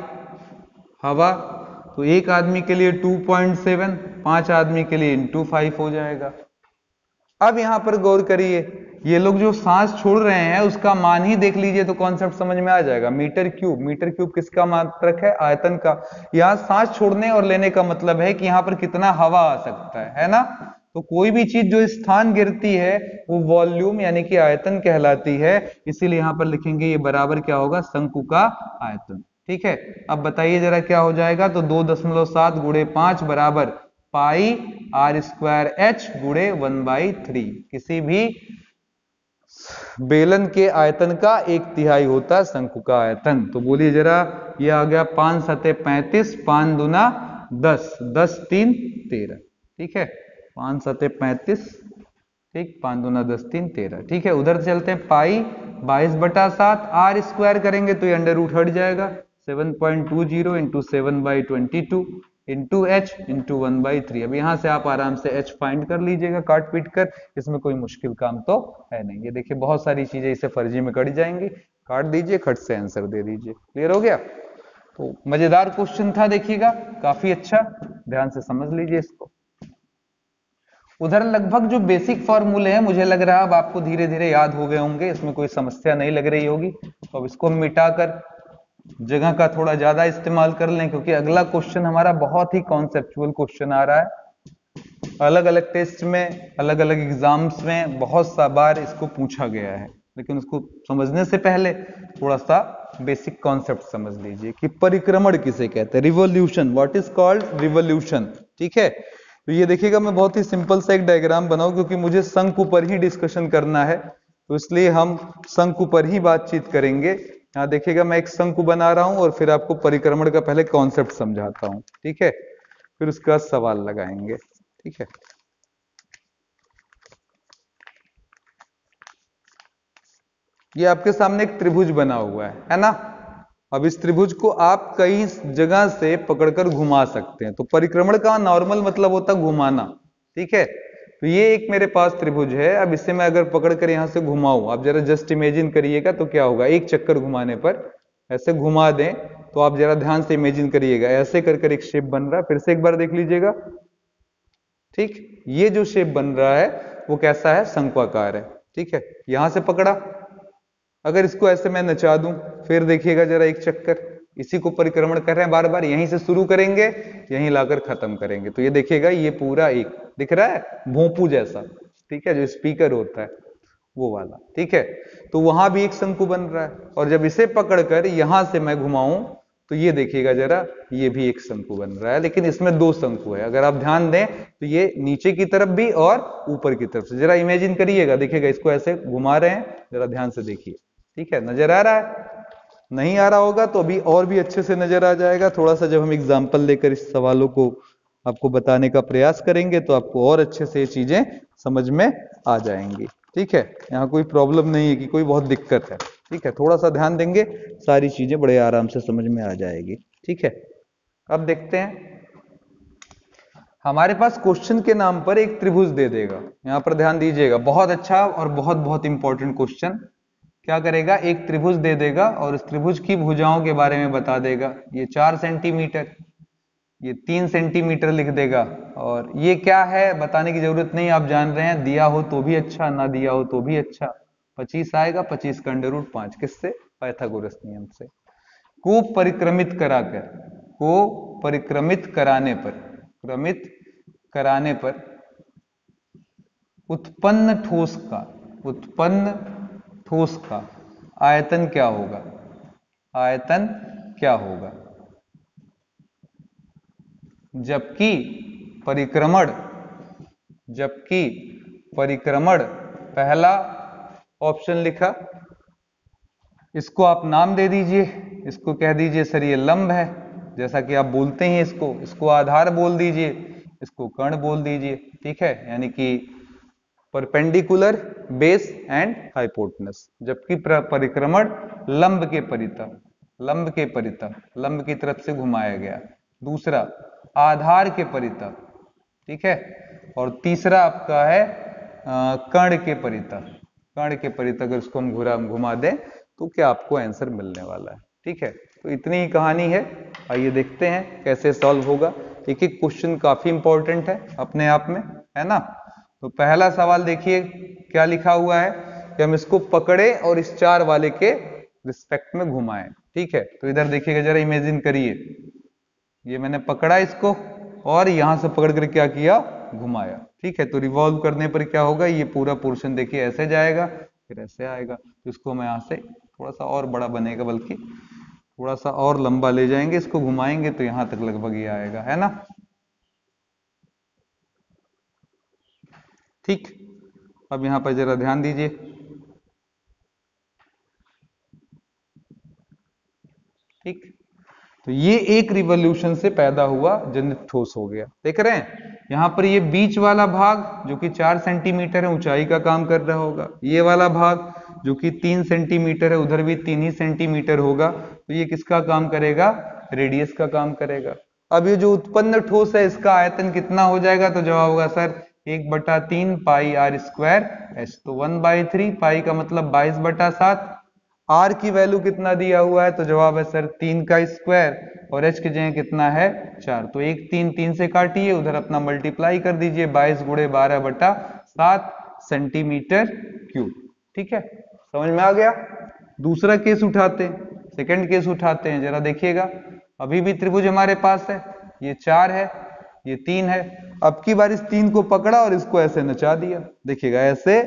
हवा, तो एक आदमी के लिए 2.7, 5 आदमी के लिए इंटू 5 हो जाएगा। अब यहां पर गौर करिए ये लोग जो सांस छोड़ रहे हैं उसका मान ही देख लीजिए तो कॉन्सेप्ट समझ में आ जाएगा, मीटर क्यूब, मीटर क्यूब किसका मात्रक है आयतन का। यहां सांस छोड़ने और लेने का मतलब है कि यहां पर कितना हवा आ सकता है ना, तो कोई भी चीज जो स्थान गिरती है वो वॉल्यूम यानी कि आयतन कहलाती है, इसीलिए यहां पर लिखेंगे ये बराबर क्या होगा शंकु का आयतन, ठीक है। अब बताइए जरा क्या हो जाएगा, तो 2.7 गुणे 5 बराबर पाई आर स्क्वायर एच गुणे 1/3, किसी भी बेलन के आयतन का 1/3 होता है शंकु का आयतन। तो बोलिए जरा, ये आ गया 5 सते 35, 5 दूना 10, 10 3 13, ठीक है, 5 सते 35, ठीक, 5 दूना 10 3 13, ठीक है। उधर चलते हैं पाई 22/7, आर स्क्वायर करेंगे तो ये अंडर रूट हट जाएगा, 7.20 इंटू 7/22 इंटू एच इंटू 1/3। अब यहां से आप आराम से एच फाइंड कर लीजिएगा काट पीट कर, इसमें कोई मुश्किल काम तो है नहीं। ये देखिए बहुत सारी चीजें इसे फर्जी में कट जाएंगी, काट दीजिए खट से आंसर दे दीजिए, क्लियर हो गया। तो मजेदार क्वेश्चन था, देखिएगा काफी अच्छा, ध्यान से समझ लीजिए इसको। उधर लगभग जो बेसिक फॉर्मूले हैं मुझे लग रहा है अब आपको धीरे धीरे याद हो गए होंगे, इसमें कोई समस्या नहीं लग रही होगी, तो अब इसको मिटाकर जगह का थोड़ा ज्यादा इस्तेमाल कर लें, क्योंकि अगला क्वेश्चन हमारा बहुत ही कॉन्सेप्चुअल क्वेश्चन आ रहा है। अलग अलग टेस्ट में, अलग अलग एग्जाम्स में बहुत सा बार इसको पूछा गया है, लेकिन उसको समझने से पहले थोड़ा सा बेसिक कॉन्सेप्ट समझ लीजिए कि परिक्रमण किसे कहते हैं, revolution, what is called revolution, ठीक है। तो ये देखिएगा मैं बहुत ही सिंपल सा एक डायग्राम बनाऊं, क्योंकि मुझे शंकु पर ही डिस्कशन करना है, तो इसलिए हम शंकु पर ही बातचीत करेंगे। यहाँ देखिएगा मैं एक शंकु बना रहा हूं और फिर आपको परिक्रमण का पहले कॉन्सेप्ट समझाता हूं, ठीक है, फिर उसके बाद सवाल लगाएंगे, ठीक है। ये आपके सामने एक त्रिभुज बना हुआ है ना। अब इस त्रिभुज को आप कई जगह से पकड़कर घुमा सकते हैं, तो परिक्रमण का नॉर्मल मतलब होता है घुमाना, ठीक है। तो ये एक मेरे पास त्रिभुज है, अब इसे मैं अगर पकड़कर यहां से घुमाऊं, आप जरा जस्ट इमेजिन करिएगा तो क्या होगा, एक चक्कर घुमाने पर ऐसे घुमा दें तो आप जरा ध्यान से इमेजिन करिएगा, ऐसे कर कर एक शेप बन रहा है, फिर से एक बार देख लीजिएगा, ठीक, ये जो शेप बन रहा है वो कैसा है, शंक्वाकार है, ठीक है। यहां से पकड़ा, अगर इसको ऐसे मैं नचा दूं, फिर देखिएगा जरा एक चक्कर, इसी को परिक्रमण कर रहे हैं बार बार, यहीं से शुरू करेंगे यहीं लाकर खत्म करेंगे, तो ये देखिएगा ये पूरा एक दिख रहा है भोंपू जैसा, ठीक है, जो स्पीकर होता है वो वाला, ठीक है। तो वहां भी एक शंकु बन रहा है, और जब इसे पकड़कर यहां से मैं घुमाऊं तो ये देखिएगा जरा, ये भी एक शंकु बन रहा है, लेकिन इसमें 2 शंकु है, अगर आप ध्यान दें तो ये नीचे की तरफ भी और ऊपर की तरफ से, जरा इमेजिन करिएगा, देखिएगा इसको ऐसे घुमा रहे हैं, जरा ध्यान से देखिए, ठीक है, नजर आ रहा है, नहीं आ रहा होगा तो अभी और भी अच्छे से नजर आ जाएगा, थोड़ा सा जब हम एग्जाम्पल लेकर इस सवालों को आपको बताने का प्रयास करेंगे तो आपको और अच्छे से ये चीजें समझ में आ जाएंगी, ठीक है। यहाँ कोई प्रॉब्लम नहीं है कि कोई बहुत दिक्कत है, ठीक है, थोड़ा सा ध्यान देंगे सारी चीजें बड़े आराम से समझ में आ जाएगी, ठीक है। अब देखते हैं हमारे पास क्वेश्चन के नाम पर एक त्रिभुज दे देगा, यहां पर ध्यान दीजिएगा, बहुत अच्छा और बहुत बहुत इंपॉर्टेंट क्वेश्चन। क्या करेगा, एक त्रिभुज दे देगा और इस त्रिभुज की भुजाओं के बारे में बता देगा। ये 4 सेंटीमीटर, ये 3 सेंटीमीटर लिख देगा, और ये क्या है बताने की जरूरत नहीं, आप जान रहे हैं। दिया हो तो भी अच्छा, ना दिया हो तो भी अच्छा। 25 आएगा, 25 का अंडर रूट 5, किससे, पाइथागोरस नियम से। को परिक्रमित कराकर, को परिक्रमित कराने पर, क्रमित कराने पर उत्पन्न ठोस का, उत्पन्न ठोस का आयतन क्या होगा, आयतन क्या होगा। जबकि परिक्रमण, जबकि परिक्रमण पहला ऑप्शन लिखा, इसको आप नाम दे दीजिए, इसको कह दीजिए सर ये लंब है, जैसा कि आप बोलते हैं इसको, इसको आधार बोल दीजिए, इसको कर्ण बोल दीजिए, ठीक है, यानी कि परपेंडिकुलर, बेस एंड हाइपोटेनस। जबकि परिक्रमण लंब के परितः, लंब के परितः, लंब की तरफ से घुमाया गया। दूसरा आधार के परितः, ठीक है, और तीसरा आपका है कर्ण के परितः, कर्ण के परितः अगर इसको हम घुमा दें तो क्या आपको आंसर मिलने वाला है, ठीक है। तो इतनी ही कहानी है, आइए देखते हैं कैसे सॉल्व होगा। एक एक क्वेश्चन काफी इंपॉर्टेंट है अपने आप में, है ना। तो पहला सवाल देखिए क्या लिखा हुआ है कि हम इसको पकड़े और इस 4 वाले के रिस्पेक्ट में घुमाएं, ठीक है। तो इधर देखिएगा जरा, इमेजिन करिए, ये मैंने पकड़ा इसको और यहां से पकड़ कर क्या किया, घुमाया, ठीक है। तो रिवॉल्व करने पर क्या होगा, ये पूरा पोर्शन देखिए ऐसे जाएगा, फिर ऐसे आएगा। तो इसको हम यहां से थोड़ा सा और बड़ा बनेगा, बल्कि थोड़ा सा और लंबा ले जाएंगे, इसको घुमाएंगे तो यहां तक लगभग ये आएगा, है ना, ठीक। अब यहां पर जरा ध्यान दीजिए, ठीक। तो ये एक रिवॉल्यूशन से पैदा हुआ जनित ठोस हो गया, देख रहे हैं। यहां पर ये बीच वाला भाग जो कि 4 सेंटीमीटर है ऊंचाई का काम कर रहा होगा, ये वाला भाग जो कि 3 सेंटीमीटर है उधर भी 3 ही सेंटीमीटर होगा, तो ये किसका काम करेगा, रेडियस का काम करेगा। अब ये जो उत्पन्न ठोस है इसका आयतन कितना हो जाएगा, तो जवाब होगा sir 1/3 pi are square H. तो 1/3 पाई का मतलब 22/7, आर की वैल्यू कितना दिया हुआ है, तो जवाब है सर 3 का स्क्वायर, और एच की जगह कितना है 4। तो 1 3 3 से काटिए, उधर अपना मल्टीप्लाई कर दीजिए, 22 × 12/7 सेंटीमीटर क्यूब, ठीक है। समझ में आ गया। दूसरा केस उठाते हैं, सेकंड केस उठाते हैं, जरा देखिएगा। अभी भी त्रिभुज हमारे पास है, ये 4 है, ये 3 है। अब की बार इस 3 को पकड़ा और इसको ऐसे नचा दिया, देखिएगा ऐसे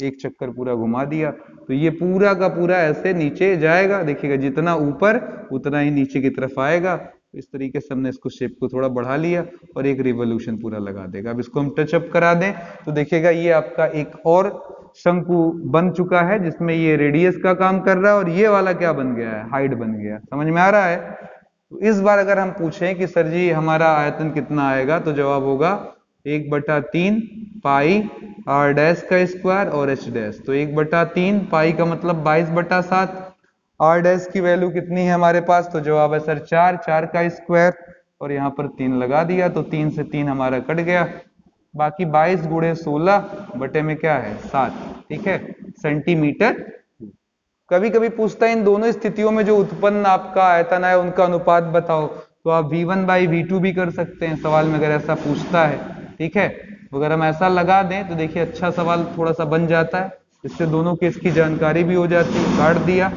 एक चक्कर पूरा घुमा दिया, तो ये पूरा का पूरा ऐसे नीचे जाएगा, देखिएगा जितना ऊपर उतना ही नीचे की तरफ आएगा। इस तरीके से हमने इसको शेप को थोड़ा बढ़ा लिया और एक रिवॉल्यूशन पूरा लगा देगा। अब इसको हम टचअप करा दें तो देखिएगा ये आपका एक और शंकु बन चुका है, जिसमें ये रेडियस का काम कर रहा है, और ये वाला क्या बन गया है, हाइट बन गया। समझ में आ रहा है। तो इस बार अगर हम पूछें कि सर जी हमारा आयतन कितना आएगा, तो जवाब होगा 1/3 पाई आर डैश का स्क्वायर और एच डैश। तो 1/3 पाई का मतलब 22/7, आर डैश की वैल्यू कितनी है हमारे पास, तो जवाब है सर 4, 4 का स्क्वायर, और यहाँ पर 3 लगा दिया, तो 3 से 3 हमारा कट गया, बाकी 22 × 16 बटे में क्या है 7, ठीक है, सेंटीमीटर। कभी कभी पूछता है इन दोनों स्थितियों में जो उत्पन्न आपका आयतन है उनका अनुपात बताओ, तो आप v1/v2 भी कर सकते हैं सवाल में अगर ऐसा पूछता है, ठीक है। अगर हम ऐसा लगा दें तो देखिए अच्छा सवाल थोड़ा सा बन जाता है, इससे दोनों केस की जानकारी भी हो जाती है। काट दिया,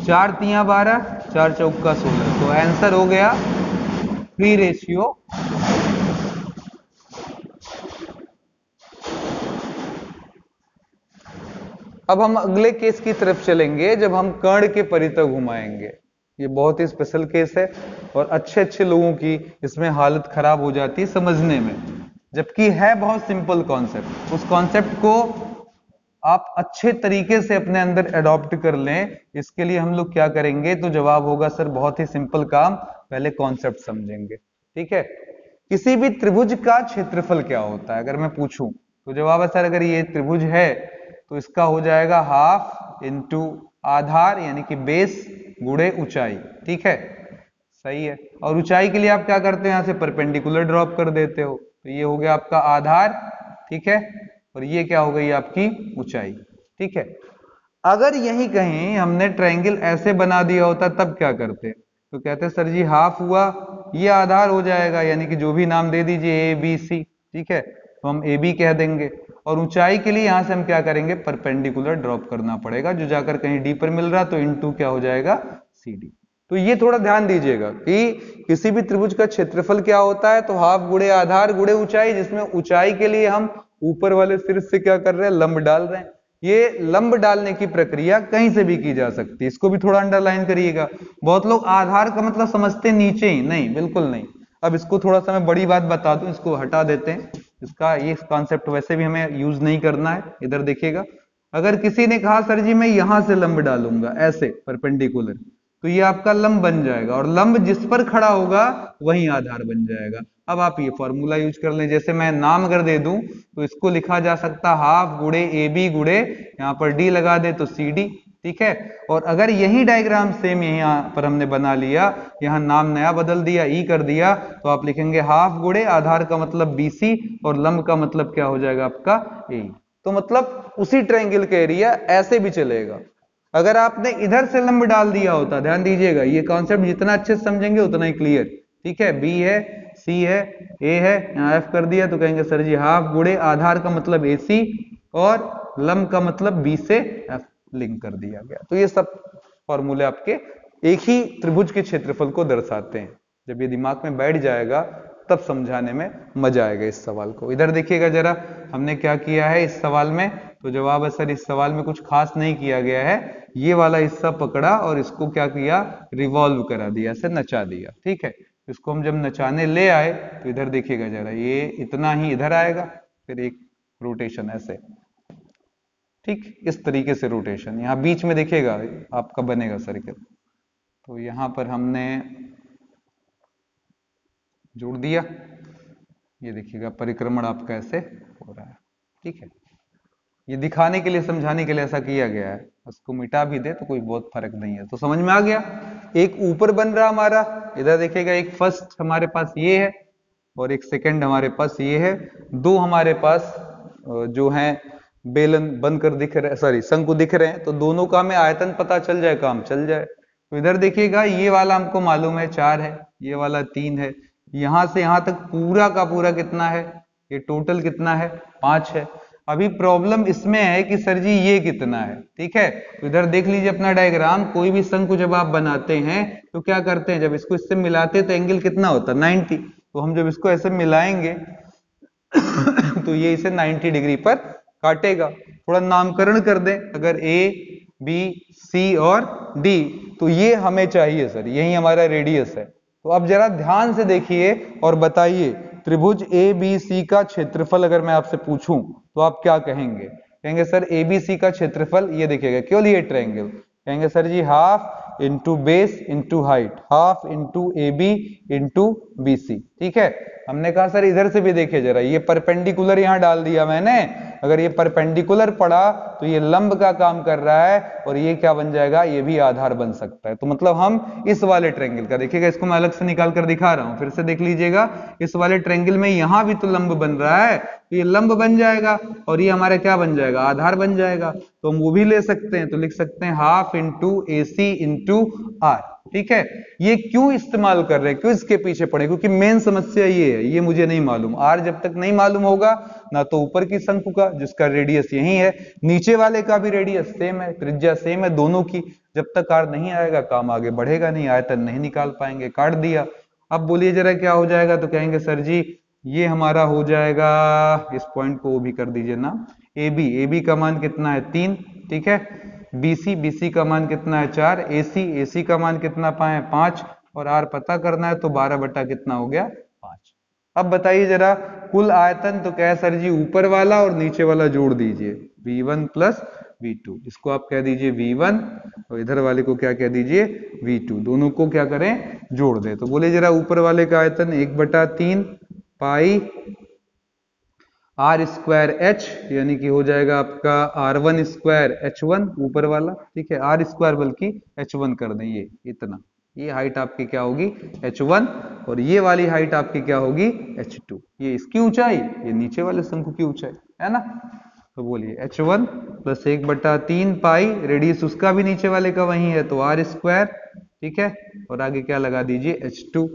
4 × 12, 4 × 4 = 16, तो आंसर हो गया 3:। अब हम अगले केस की तरफ चलेंगे, जब हम कर्ण के परितः घुमाएंगे। ये बहुत ही स्पेशल केस है और अच्छे अच्छे लोगों की इसमें हालत खराब हो जाती है समझने में, जबकि है बहुत सिंपल कॉन्सेप्ट। उस कॉन्सेप्ट को आप अच्छे तरीके से अपने अंदर अडॉप्ट कर लें। इसके लिए हम लोग क्या करेंगे, तो जवाब होगा सर बहुत ही सिंपल काम, पहले कॉन्सेप्ट समझेंगे, ठीक है। किसी भी त्रिभुज का क्षेत्रफल क्या होता है अगर मैं पूछूं, तो जवाब है सर अगर ये त्रिभुज है तो इसका हो जाएगा हाफ इंटू आधार यानी कि बेस गुणे ऊंचाई, ठीक है। सही है। और ऊंचाई के लिए आप क्या करते हैं, यहां से परपेंडिकुलर ड्रॉप कर देते हो, तो ये हो गया आपका आधार, ठीक है, और ये क्या हो गई आपकी ऊंचाई, ठीक है। अगर यही कहीं हमने ट्रायंगल ऐसे बना दिया होता तब क्या करते, तो कहते सर जी हाफ हुआ, ये आधार हो जाएगा, यानी कि जो भी नाम दे दीजिए ए बी सी, ठीक है, तो हम ए बी कह देंगे। और ऊंचाई के लिए यहां से हम क्या करेंगे, परपेंडिकुलर ड्रॉप करना पड़ेगा, जो जाकर कहीं डी पर मिल रहा तो इनटू क्या हो जाएगा, सी डी। तो ये थोड़ा ध्यान दीजिएगा कि किसी भी त्रिभुज का क्षेत्रफल क्या होता है, तो हाफ गुणे आधार गुणे ऊंचाई, जिसमें ऊंचाई के लिए हम ऊपर वाले सिर से क्या कर रहे हैं, लंब डाल रहे हैं। ये लंब डालने की प्रक्रिया कहीं से भी की जा सकती है, इसको भी थोड़ा अंडरलाइन करिएगा। बहुत लोग आधार का मतलब समझते नीचे ही, नहीं, बिल्कुल नहीं। अब इसको थोड़ा सा मैं बड़ी बात बता दूं, इसको हटा देते हैं, इसका ये कॉन्सेप्ट वैसे भी हमें यूज नहीं करना है। इधर देखिएगा, अगर किसी ने कहा सर जी मैं यहां से लंब डालूंगा ऐसे परपेंडिकुलर, तो ये आपका लंब बन जाएगा, और लंब जिस पर खड़ा होगा वही आधार बन जाएगा। अब आप ये फॉर्मूला यूज कर लें, जैसे मैं नाम अगर दे दूं तो इसको लिखा जा सकता हाफ गुणे ए बी गुणे, यहाँ पर डी लगा दे तो सी डी, ठीक है। और अगर यही डायग्राम सेम यहाँ पर हमने बना लिया, यहाँ नाम नया बदल दिया, ई कर दिया, तो आप लिखेंगे हाफ गुणे आधार का मतलब बी सी, और लंब का मतलब क्या हो जाएगा आपका ए। तो मतलब उसी ट्रायंगल का एरिया ऐसे भी चलेगा। अगर आपने इधर से लंब डाल दिया होता, ध्यान दीजिएगा, ये कॉन्सेप्ट जितना अच्छे से समझेंगे उतना ही क्लियर, ठीक है। बी है, सी है, ए है, यहाँ एफ कर दिया, तो कहेंगे सर जी हाफ गुणे आधार का मतलब ए सी, और लंब का मतलब बी से एफ लिंक कर दिया गया। तो ये सब फॉर्मूले आपके एक ही त्रिभुज के क्षेत्रफल को दर्शाते हैं। जब ये दिमाग में बैठ जाएगा तब समझाने में मजा आएगा इस सवाल को। इधर देखिएगा जरा, हमने क्या किया है इस सवाल में, तो जवाब है सर इस सवाल में कुछ खास नहीं किया गया है, ये वाला हिस्सा पकड़ा और इसको क्या किया, रिवॉल्व करा दिया, ऐसे नचा दिया, ठीक है। इसको हम जब नचाने ले आए तो इधर देखिएगा जरा, ये इतना ही इधर आएगा, फिर एक रोटेशन ऐसे, ठीक, इस तरीके से रोटेशन, यहाँ बीच में देखिएगा आपका बनेगा सर्कल। तो यहाँ पर हमने जोड़ दिया, ये देखिएगा परिक्रमण आपका ऐसे हो रहा है, ठीक है। ये दिखाने के लिए, समझाने के लिए ऐसा किया गया है, उसको मिटा भी दे तो कोई बहुत फर्क नहीं है। तो समझ में आ गया, एक ऊपर बन रहा हमारा, इधर देखिएगा एक फर्स्ट हमारे पास ये है और एक सेकंड हमारे पास ये है, दो हमारे पास जो है बेलन बनकर दिख रहे, सॉरी शंकु दिख रहे हैं, तो दोनों का हमें आयतन पता चल जाए, काम चल जाए। तो इधर देखिएगा ये वाला हमको मालूम है 4 है, ये वाला 3 है, यहां से यहां तक पूरा का पूरा कितना है, ये टोटल कितना है, 5 है। अभी प्रॉब्लम इसमें है कि सर जी ये कितना है, ठीक है। तो इधर देख लीजिए अपना डायग्राम, कोई भी शंकु जब आप बनाते हैं तो क्या करते हैं, जब इसको इससे मिलाते हैं तो एंगल कितना होता है, 90। तो हम जब इसको ऐसे मिलाएंगे तो ये इसे 90 डिग्री पर काटेगा। थोड़ा नामकरण कर दें, अगर ए बी सी और डी, तो ये हमें चाहिए सर, यही हमारा रेडियस है। तो अब जरा ध्यान से देखिए और बताइए, त्रिभुज ए बी सी का क्षेत्रफल अगर मैं आपसे पूछूं तो आप क्या कहेंगे? कहेंगे सर ए बी सी का क्षेत्रफल, ये देखिएगा केवल ये ट्रायंगल, कहेंगे sir ji half into base into height, half into A B into B C, ठीक है। हमने कहा सर इधर से भी देखिए जरा, ये परपेंडिकुलर यहां डाल दिया मैंने, अगर ये परपेंडिकुलर पड़ा तो ये लंब का काम कर रहा है, और ये क्या बन जाएगा, ये भी आधार बन सकता है। तो मतलब हम इस वाले ट्रायंगल का, देखिएगा इसको मैं अलग से निकाल कर दिखा रहा हूं, फिर से देख लीजिएगा, इस वाले ट्रायंगल में यहां भी तो लंब बन रहा है, तो ये लंब बन जाएगा और ये हमारा क्या बन जाएगा, आधार बन जाएगा। तो हम वो भी ले सकते हैं, तो लिख सकते हैं half into A C into R, ठीक है। ये क्यों इस्तेमाल कर रहे हैं, क्यों इसके पीछे पड़े, क्योंकि मेन समस्या ये है, ये मुझे नहीं मालूम, आर जब तक नहीं मालूम होगा ना, तो ऊपर की शंकु का जिसका रेडियस यही है, नीचे वाले का भी रेडियस सेम है, त्रिज्या सेम है दोनों की, जब तक आर नहीं आएगा काम आगे बढ़ेगा नहीं, आयतन नहीं निकाल पाएंगे, काट दिया। अब बोलिए जरा क्या हो जाएगा, तो कहेंगे सर जी ये हमारा हो जाएगा, इस पॉइंट को वो भी कर दीजिए ना, ए बी का मान कितना है 3, ठीक है। BC का मान कितना है 4, AC का मान कितना पाए 5, और R पता करना है तो 12 बटा कितना हो गया 5। अब बताइए जरा कुल आयतन, तो क्या है सर जी ऊपर वाला और नीचे वाला जोड़ दीजिए, V1 प्लस V2, इसको आप कह दीजिए V1 और इधर वाले को क्या कह दीजिए V2, दोनों को क्या करें जोड़ दें। तो बोले जरा ऊपर वाले का आयतन 1/3 पाई आर स्क्वायर एच, यानी कि हो जाएगा आपका R1 स्क्वायर H1 ऊपर वाला, ठीक है, आर स्क्वायर बल्कि H1 कर दें, ये इतना, ये हाइट आपकी क्या होगी h1 और ये वाली हाइट आपकी क्या होगी h2। ये इसकी ऊंचाई, ये नीचे वाले शंकु की ऊंचाई, है ना। तो बोलिए h1 प्लस 1/3 पाई, रेडियस उसका भी नीचे वाले का वही है तो r स्क्वायर, ठीक है। और आगे क्या लगा दीजिए h2।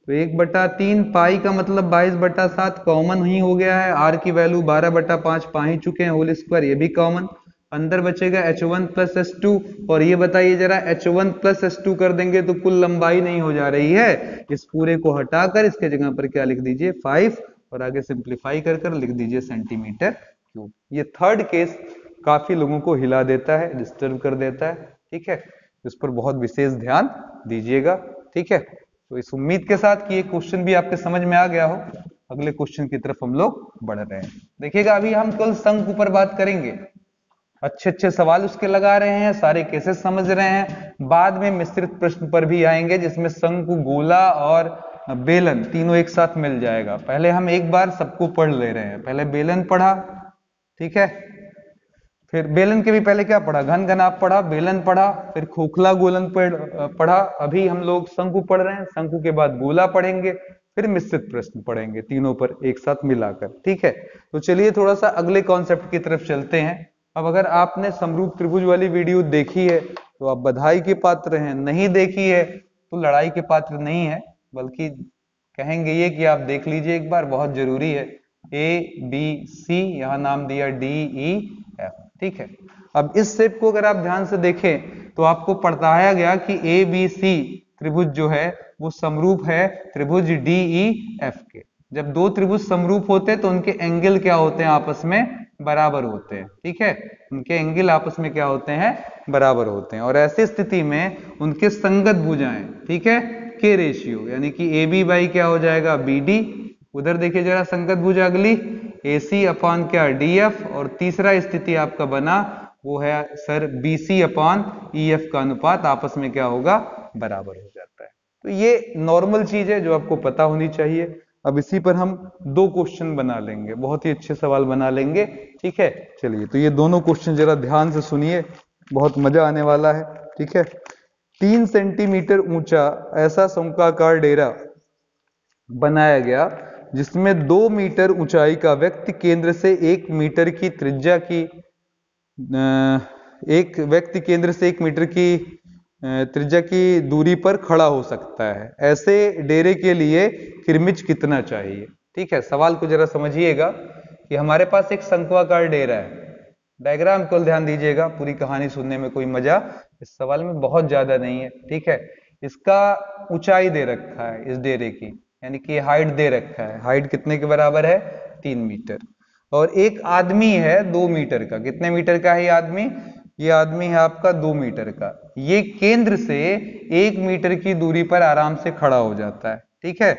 तो 1/3 पाई का मतलब 22/7 कॉमन ही हो गया है, r की वैल्यू 12/5 पा ही चुके हैं, होल स्क्वायर ये भी कॉमन, अंदर बचेगा h1 प्लस h2। और ये बताइए जरा h1 प्लस h2 कर देंगे तो कुल लंबाई नहीं हो जा रही है, इस पूरे को हटाकर इसके जगह पर क्या लिख दीजिए 5 और आगे सिंप्लीफाई कर लिख दीजिए सेंटीमीटर क्यूब। ये थर्ड केस काफी लोगों को हिला देता है, डिस्टर्ब कर देता है, ठीक है। इस पर बहुत विशेष ध्यान दीजिएगा, ठीक है। तो इस उम्मीद के साथ कि ये क्वेश्चन भी आपके समझ में आ गया हो, अगले क्वेश्चन की तरफ हम लोग बढ़ रहे हैं। देखिएगा अभी हम केवल शंकु पर बात करेंगे, अच्छे अच्छे सवाल उसके लगा रहे हैं, सारे केसेस समझ रहे हैं, बाद में मिश्रित प्रश्न पर भी आएंगे जिसमें शंकु, गोला और बेलन तीनों एक साथ मिल जाएगा। पहले हम एक बार सबको पढ़ ले रहे हैं, पहले बेलन पढ़ा, ठीक है, फिर बेलन के भी पहले क्या पढ़ा, घन घनाभ पढ़ा, बेलन पढ़ा, फिर खोखला गोलन पढ़ा, अभी हम लोग शंकु पढ़ रहे हैं, शंकु के बाद गोला पढ़ेंगे, फिर मिश्रित प्रश्न पढ़ेंगे, तीनों पर एक साथ मिलाकर, ठीक है। तो चलिए थोड़ा सा अगले कॉन्सेप्ट की तरफ चलते हैं। अब अगर आपने समरूप त्रिभुज वाली वीडियो देखी है तो आप बधाई के पात्र हैं, नहीं देखी है तो लड़ाई के पात्र नहीं है, बल्कि कहेंगे ये कि आप देख लीजिए एक बार, बहुत जरूरी है। ABC, यहाँ नाम दिया DEF, ठीक है। अब इस शेप को अगर आप ध्यान से देखें तो आपको पढ़ाया गया कि ABC त्रिभुज जो है वो समरूप है त्रिभुज DEF के। जब दो त्रिभुज समरूप होते हैं तो उनके एंगल क्या होते हैं, आपस में बराबर होते हैं, ठीक है। उनके एंगल आपस में क्या होते हैं, बराबर होते हैं। और ऐसी स्थिति में उनके संगत भुजाएं, ठीक है, के रेशियो, यानी कि AB बाई क्या हो जाएगा BD। उधर देखिए जरा संगत भुजा अगली AC अपॉन क्या DF, और तीसरा स्थिति आपका बना वो है सर BC अपॉन EF का अनुपात आपस में क्या होगा, बराबर हो जाता है। तो ये नॉर्मल चीज है जो आपको पता होनी चाहिए। अब इसी पर हम दो क्वेश्चन बना लेंगे, बहुत ही अच्छे सवाल बना लेंगे, ठीक है। चलिए तो ये दोनों क्वेश्चन जरा ध्यान से सुनिए, बहुत मजा आने वाला है, ठीक है। 3 सेंटीमीटर ऊंचा ऐसा शंक्वाकार डेरा बनाया गया जिसमें 2 मीटर ऊंचाई का व्यक्ति केंद्र से 1 मीटर की त्रिज्या की एक व्यक्ति केंद्र से 1 मीटर की त्रिज्या की दूरी पर खड़ा हो सकता है। ऐसे डेरे के लिए किरमिच कितना चाहिए, ठीक है। सवाल को जरा समझिएगा कि हमारे पास एक शंक्वाकार डेरा है, डायग्राम को ध्यान दीजिएगा, पूरी कहानी सुनने में कोई मजा इस सवाल में बहुत ज्यादा नहीं है, ठीक है। इसका ऊंचाई दे रखा है इस डेरे की, यानी कि हाइट दे रखा है, हाइट कितने के बराबर है 3 मीटर, और एक आदमी है 2 मीटर का। कितने मीटर का है ये आदमी, ये आदमी है आपका 2 मीटर का। ये केंद्र से 1 मीटर की दूरी पर आराम से खड़ा हो जाता है, ठीक है।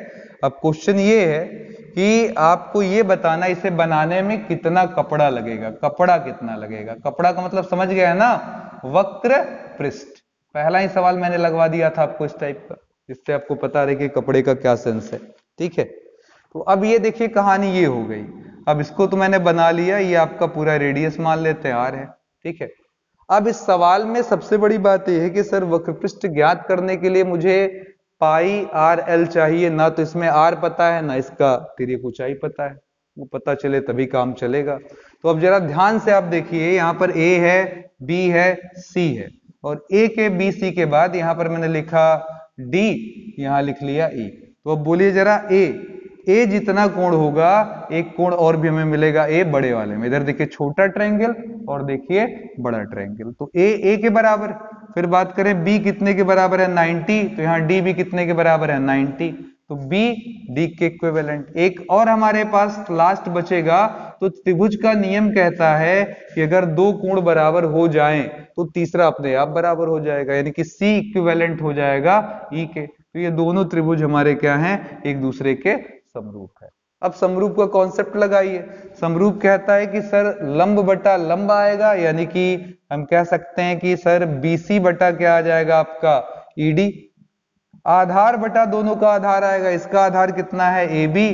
अब क्वेश्चन ये है कि आपको ये बताना इसे बनाने में कितना कपड़ा लगेगा, कपड़ा कितना लगेगा। कपड़ा का मतलब समझ गया है ना, वक्र पृष्ठ। पहला ही सवाल मैंने लगवा दिया था आपको इस टाइप का, जिससे आपको पता रहे कि कपड़े का क्या सेंस है, ठीक है। तो अब ये देखिए कहानी ये हो गई। अब इसको तो मैंने बना लिया, ये आपका पूरा रेडियस मान लेते हैं r है, ठीक है। अब इस सवाल में सबसे बड़ी बात यह है कि सर वक्रपृष्ठ ज्ञात करने के लिए मुझे पाई आर एल चाहिए, ना तो इसमें r पता है ना इसका तिर्यक ऊंचाई पता है, वो पता चले तभी काम चलेगा। तो अब जरा ध्यान से आप देखिए, यहाँ पर a है, b है, c है, और a के b c के बाद यहाँ पर मैंने लिखा d, यहाँ लिख लिया e। तो अब बोलिए जरा a जितना कोण होगा, एक कोण और भी हमें मिलेगा a बड़े वाले में। इधर देखिए छोटा ट्रायंगल और देखिए बड़ा ट्रायंगल, तो a के बराबर। फिर बात करें b कितने के बराबर है 90, तो यहाँ d भी कितने के बराबर है 90, तो b d के इक्विवेलेंट। एक और हमारे पास लास्ट बचेगा, तो त्रिभुज का नियम कहता है कि अगर दो कोण बराबर हो जाएं तो तीसरा अपने आप बराबर हो जाएगा, यानी कि c इक्विवेलेंट हो जाएगा e के। तो ये दोनों त्रिभुज हमारे क्या हैं, एक दूसरे के समरूप है। अब समरूप का कॉन्सेप्ट लगाइए। समरूप कहता है कि सर लंब बटा लंब आएगा, यानी कि हम कह सकते हैं कि सर BC बटा क्या आ जाएगा आपका ED। आधार बटा दोनों का आधार आएगा, इसका आधार कितना है AB,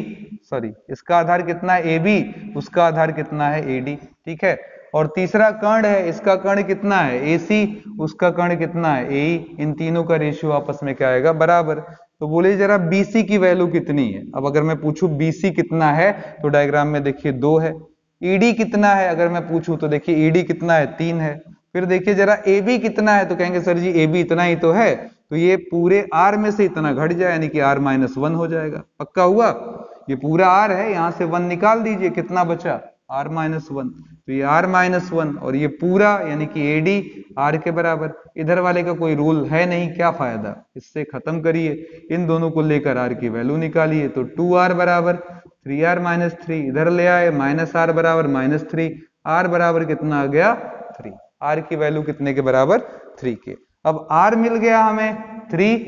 सॉरी इसका आधार कितना है AB, उसका आधार कितना है AD, ठीक है। और तीसरा कर्ण है, इसका कर्ण कितना है AC, उसका कर्ण कितना है AE, इन तीनों का रेशियो आपस में क्या आएगा बराबर। तो बोले जरा BC की वैल्यू कितनी है। अब अगर मैं पूछूं BC कितना है तो डायग्राम में देखिए 2 है। ED कितना है अगर मैं पूछूं तो देखिए ED कितना है 3 है। फिर देखिए जरा AB कितना है तो कहेंगे सर जी AB इतना ही तो है, तो ये पूरे R में से इतना घट जाए यानी कि R-1 हो जाएगा। पक्का हुआ, ये पूरा R है, यहां से 1 निकाल दीजिए, कितना बचा R-1, तो ये R-1 और ये पूरा यानी कि AD R के बराबर। इधर वाले का कोई रूल है नहीं, क्या फायदा, इससे खत्म करिए, इन दोनों को लेकर R की वैल्यू निकालिए। तो 2R बराबर 3R-3, इधर ले आए -R बराबर -3, R बराबर कितना आ गया 3, R की वैल्यू कितने के बराबर 3 के। अब R मिल गया हमें 3,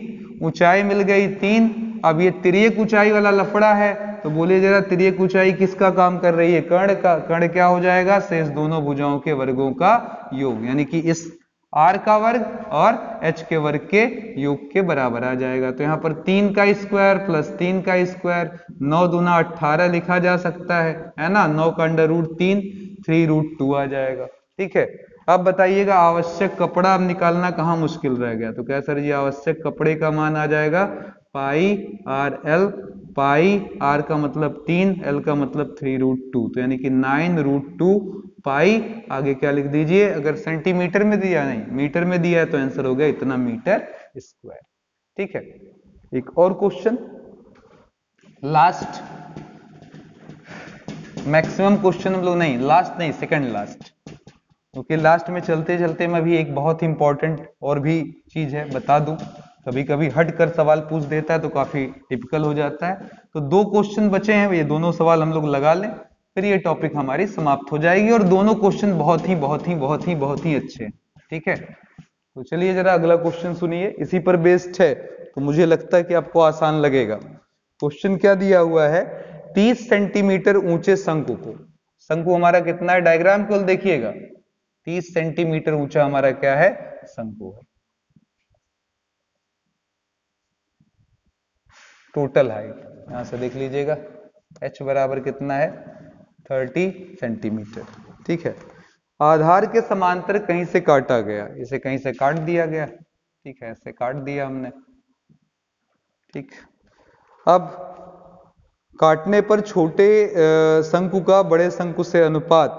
ऊंचाई मिल गई 3। अब ये तिर्यक ऊंचाई वाला लफड़ा है, तो बोलिए जरा तिर्यक ऊंचाई किसका काम कर रही है, कर्ण का। कर्ण क्या हो जाएगा, शेष दोनों भुजाओं के वर्गों का योग, यानी कि इस R का वर्ग और H के वर्ग के योग के बराबर आ जाएगा। तो यहाँ पर 3 का स्क्वायर प्लस 3 का स्क्वायर, 9 दूना 18 लिखा जा सकता है ना, 9 का √3, 3√2 आ जाएगा। ठीक है, अब बताइएगा आवश्यक कपड़ा अब निकालना कहाँ मुश्किल रह गया। तो क्या सर जी आवश्यक कपड़े का मान आ जाएगा πRL, पाई R का मतलब 3, L का मतलब 3√2, तो यानी कि 9√2 पाई, आगे क्या लिख दीजिए, अगर सेंटीमीटर में दिया नहीं मीटर में दिया है तो आंसर हो गया इतना मीटर स्क्वायर। ठीक है, एक और क्वेश्चन, लास्ट मैक्सिमम क्वेश्चन हम लोग नहीं, लास्ट नहीं सेकंड लास्ट, क्योंकि लास्ट में चलते चलते मैं भी एक बहुत इंपॉर्टेंट और भी चीज है बता दूं, कभी कभी हट कर सवाल पूछ देता है तो काफी टिपिकल हो जाता है। तो 2 क्वेश्चन बचे हैं, ये दोनों सवाल हम लोग लगा लें, फिर ये टॉपिक हमारी समाप्त हो जाएगी। और दोनों क्वेश्चन बहुत ही अच्छे हैं। ठीक है, तो चलिए जरा अगला क्वेश्चन सुनिए, इसी पर बेस्ड है तो मुझे लगता है कि आपको आसान लगेगा। क्वेश्चन क्या दिया हुआ है, 30 सेंटीमीटर ऊंचे शंकु को, शंकु हमारा कितना है, डायग्राम केवल देखिएगा, 30 सेंटीमीटर ऊंचा हमारा क्या है, शंकु है। टोटल हाइट यहां से देख लीजिएगा, H बराबर कितना है 30 सेंटीमीटर। ठीक है, आधार के समांतर कहीं से काटा गया, इसे कहीं से काट दिया गया। ठीक है, ऐसे काट दिया हमने। ठीक, अब काटने पर छोटे शंकु का बड़े शंकु से अनुपात,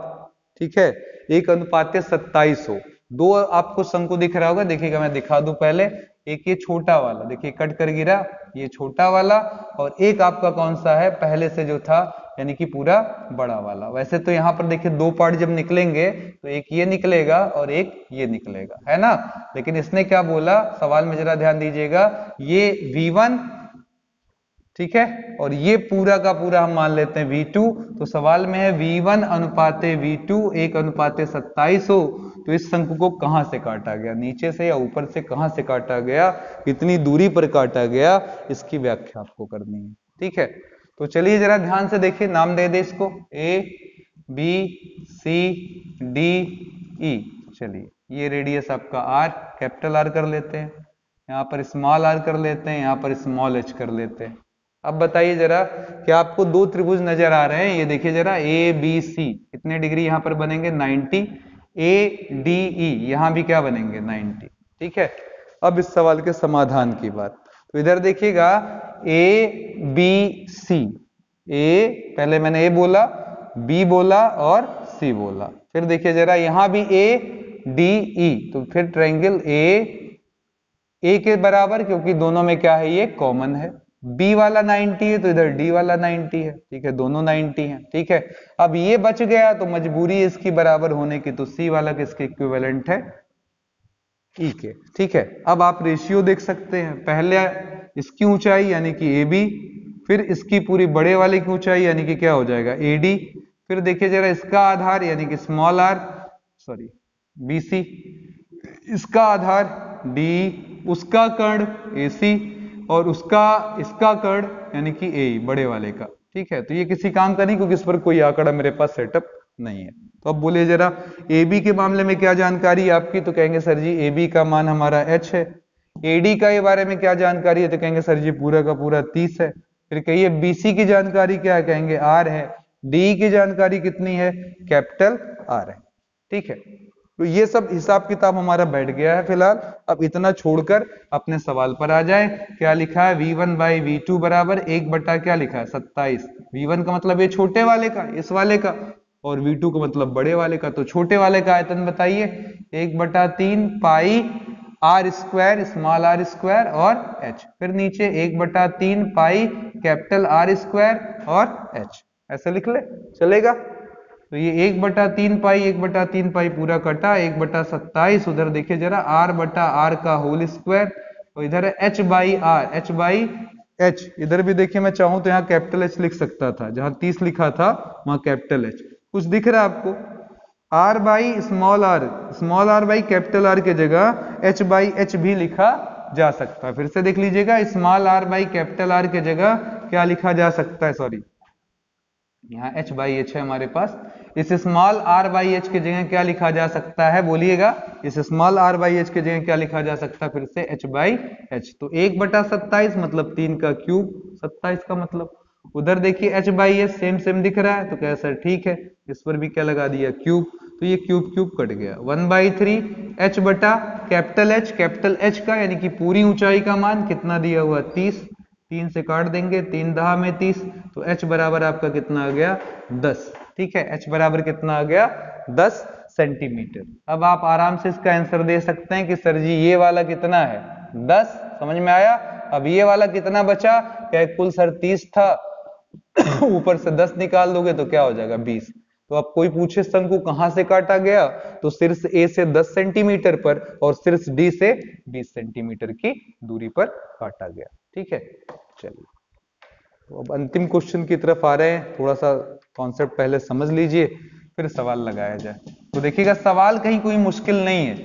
ठीक है, 1:27 हो। 2 आपको शंकु दिख रहा होगा, देखिएगा मैं दिखा दूं पहले, एक ये छोटा वाला देखिए कट कर गिरा, ये छोटा वाला, और एक आपका कौन सा है पहले से जो था, यानी कि पूरा बड़ा वाला। वैसे तो यहाँ पर देखिए 2 पार्ट जब निकलेंगे तो एक ये निकलेगा और एक ये निकलेगा, है ना, लेकिन इसने क्या बोला सवाल में, जरा ध्यान दीजिएगा, ये V1, ठीक है, और ये पूरा का पूरा हम मान लेते हैं V2, तो सवाल में है V1 अनुपाते V2 1:27 हो, तो इस शंकु को कहां से काटा गया, नीचे से या ऊपर से, कहां से काटा गया, कितनी दूरी पर काटा गया, इसकी व्याख्या आपको करनी है। ठीक है, तो चलिए जरा ध्यान से देखिए, नाम दे दे इसको A B C D E। चलिए ये रेडियस आपका R, कैपिटल R कर लेते हैं, यहाँ पर स्मॉल r कर लेते हैं, यहाँ पर स्मॉल h कर लेते हैं। अब बताइए जरा, क्या आपको 2 त्रिभुज नजर आ रहे हैं, ये देखिए जरा ABC, कितने डिग्री यहाँ पर बनेंगे 90, ADE यहाँ भी क्या बनेंगे 90। ठीक है, अब इस सवाल के समाधान की बात, तो इधर देखिएगा ABC, A पहले मैंने A बोला, B बोला और C बोला, फिर देखिए जरा यहाँ भी ADE, तो फिर ट्रायंगल A के बराबर, क्योंकि दोनों में क्या है ये कॉमन है, B वाला 90 है तो इधर D वाला 90 है। ठीक है, दोनों 90 हैं। ठीक है, अब ये बच गया तो मजबूरी है इसकी बराबर होने की, तो C वाला किसके इक्विवेलेंट है, E के। ठीक है, अब आप रेशियो देख सकते हैं, पहले इसकी ऊंचाई यानी कि AB, फिर इसकी पूरी बड़े वाले की ऊंचाई यानी कि क्या हो जाएगा AD, फिर देखिए जरा इसका आधार यानी कि स्मॉल r, सॉरी BC, इसका आधार D, उसका कर्ण AC, और इसका कर्ण यानी कि AE बड़े वाले का। ठीक है, तो ये किसी काम का नहीं, क्योंकि इस पर कोई आंकड़ा मेरे पास सेटअप नहीं है। तो अब बोलिए जरा AB के मामले में क्या जानकारी है आपकी, तो कहेंगे सर जी AB का मान हमारा H है। AD का ये बारे में क्या जानकारी है, तो कहेंगे सर जी पूरा का पूरा 30 है। फिर कहिए BC की जानकारी क्या है, कहेंगे R है। DE की जानकारी कितनी है, कैपिटल R है। ठीक है, तो ये सब हिसाब किताब हमारा बैठ गया है फिलहाल। अब इतना छोड़कर अपने सवाल पर आ जाए। क्या लिखा है, v1 बाई v2 बराबर 1 बटा क्या लिखा है 27। v1 का मतलब ये छोटे वाले का, इस वाले का, और v2 का मतलब बड़े वाले का। तो छोटे वाले का आयतन बताइए, 1/3 pi are square, small r square और h। फिर नीचे 1/3 पाई कैपिटल आर स्क्वायर और h। ऐसे लिख ले, चलेगा। तो ये 1/3 पाई 1/3 पाई पूरा कटा, 1/27। उधर देखिए जरा, r/r का होल स्क्वायर, और इधर है h by R, h by h। इधर भी देखिए, मैं चाहूं तो यहाँ कैपिटल H लिख सकता था, जहां 30 लिखा था वहां कैपिटल H। कुछ दिख रहा है आपको, r by small R by capital R के जगह h बाई h भी लिखा जा सकता है। फिर से देख लीजिएगा, small R by capital R के जगह क्या लिखा जा सकता है, सॉरी यहाँ h बाई h है हमारे पास। इस स्मॉल r बाई h की जगह क्या लिखा जा सकता है, बोलिएगा। इस स्मॉल r बाई h की जगह क्या लिखा जा सकता है, फिर से h बाई h। तो 1/27 मतलब 3 का क्यूब, 27 का मतलब। उधर देखिए h by h same same दिख रहा है, तो क्या सर ठीक है, इस पर भी क्या लगा दिया, क्यूब। तो ये क्यूब क्यूब कट गया। 1/3 h बटा कैपिटल H का, यानी कि पूरी ऊंचाई का मान कितना दिया हुआ, 30। 3 से काट देंगे, 3 दहा में 30, तो h बराबर आपका कितना आ गया, 10। ठीक है, h बराबर कितना आ गया, 10 सेंटीमीटर। अब आप आराम से इसका आंसर दे सकते हैं कि सर जी ये वाला कितना है, 10। समझ में आया। अब ये वाला कितना बचा, क्या कुल सर 30 था, ऊपर से 10 निकाल दोगे तो क्या हो जाएगा, 20। तो अब कोई पूछे शंकु कहां से काटा गया, तो शीर्ष ए से 10 सेंटीमीटर पर और शीर्ष डी से 20 सेंटीमीटर की दूरी पर काटा गया। ठीक है, चलिए तो अब अंतिम क्वेश्चन की तरफ आ रहे हैं। थोड़ा सा कॉन्सेप्ट पहले समझ लीजिए, फिर सवाल लगाया जाए। तो देखिएगा, सवाल कहीं कोई मुश्किल नहीं है,